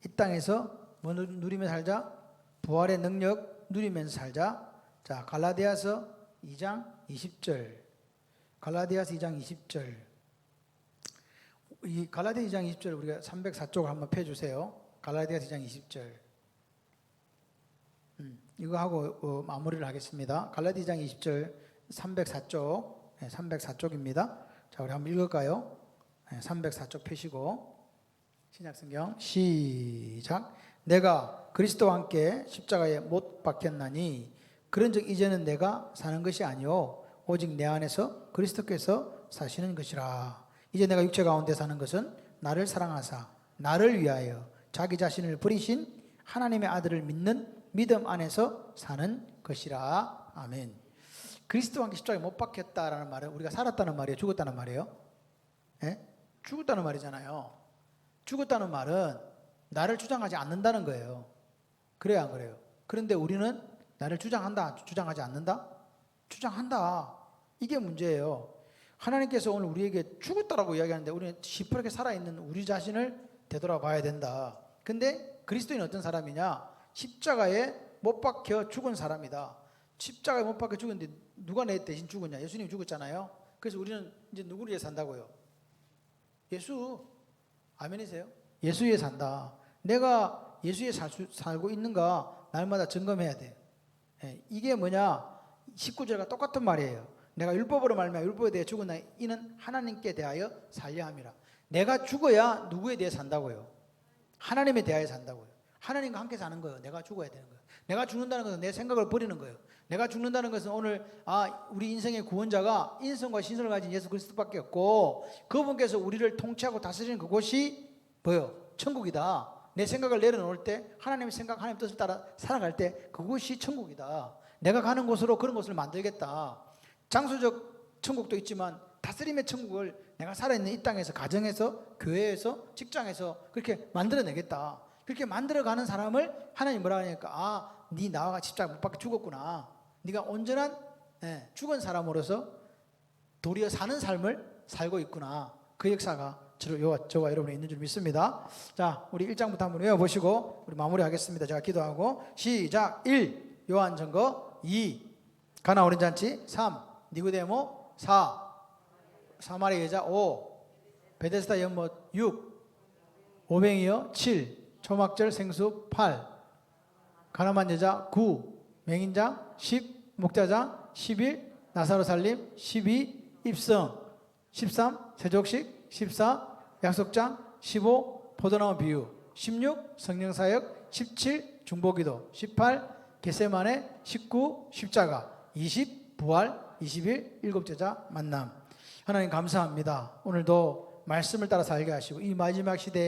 이 땅에서 뭐 누리며 살자? 부활의 능력 누리면서 살자. 자, 갈라디아서 2장 20절. 갈라디아서 2장 20절. 이 갈라디아 2장 20절 우리가 304쪽을 한번 펴주세요. 갈라디아서 2장 20절. 이거 하고 마무리를 하겠습니다. 갈라디아 2장 20절 304쪽. 네, 304쪽입니다. 자, 우리 한번 읽을까요? 네, 304쪽 펴시고 신약성경 시작. 내가 그리스도와 함께 십자가에 못 박혔나니 그런즉 이제는 내가 사는 것이 아니요 오직 내 안에서 그리스도께서 사시는 것이라. 이제 내가 육체 가운데 사는 것은 나를 사랑하사 나를 위하여 자기 자신을 버리신 하나님의 아들을 믿는 믿음 안에서 사는 것이라. 아멘. 그리스도와 함께 십자가에 못 박혔다라는 말은 우리가 살았다는 말이에요, 죽었다는 말이에요? 예? 죽었다는 말이잖아요. 죽었다는 말은 나를 주장하지 않는다는 거예요. 그래요, 안 그래요? 그런데 우리는 나를 주장한다, 주장하지 않는다? 주장한다. 이게 문제예요. 하나님께서 오늘 우리에게 죽었다라고 이야기하는데 우리는 시퍼렇게 살아있는 우리 자신을 되돌아봐야 된다. 근데 그리스도인은 어떤 사람이냐? 십자가에 못 박혀 죽은 사람이다. 십자가에 못 박혀 죽었는데 누가 내 대신 죽었냐? 예수님이 죽었잖아요. 그래서 우리는 이제 누구를 위해 산다고요? 예수. 아멘이세요? 예수 위해 산다. 내가 예수 위해 살고 있는가 날마다 점검해야 돼. 이게 뭐냐? 19절과 똑같은 말이에요. 내가 율법으로 말미암아 율법에 대해 죽었나 이는 하나님께 대하여 살려 함이라. 내가 죽어야 누구에 대해 산다고요? 하나님에 대하여 산다고요. 하나님과 함께 사는 거예요. 내가 죽어야 되는 거예요. 내가 죽는다는 것은 내 생각을 버리는 거예요. 내가 죽는다는 것은 오늘 우리 인생의 구원자가 인성과 신성을 가진 예수 그리스도밖에 없고 그분께서 우리를 통치하고 다스리는 그곳이 뭐요? 천국이다. 내 생각을 내려놓을 때 하나님의 생각, 하나님의 뜻을 따라 살아갈 때 그곳이 천국이다. 내가 가는 곳으로 그런 곳을 만들겠다. 장소적 천국도 있지만 다스림의 천국을 내가 살아있는 이 땅에서, 가정에서, 교회에서, 직장에서 그렇게 만들어내겠다. 그렇게 만들어가는 사람을 하나님 뭐라 하니까 네 나와 같이 십자가 못 박혀 죽었구나. 네가 온전한 죽은 사람으로서 도리어 사는 삶을 살고 있구나. 그 역사가 저와 여러분이 있는 줄 믿습니다. 자, 우리 1장부터 한번 외워보시고 우리 마무리하겠습니다. 제가 기도하고 시작. 1. 요한증거. 2. 가나 어린 잔치. 3. 니고데모. 4. 사마리아 여자. 5. 베데스다 연못. 6. 오병이어. 7. 초막절 생수. 8. 가나만 여자. 9. 맹인장. 10. 목자장. 11. 나사로 살림. 12. 입성. 13. 세족식. 14. 약속장. 15. 포도나무 비유. 16. 성령사역. 17. 중보기도. 18. 겟세마네. 19. 십자가. 20. 부활. 21. 일곱 제자 만남. 하나님 감사합니다. 오늘도 말씀을 따라 살게 하시고 이 마지막 시대에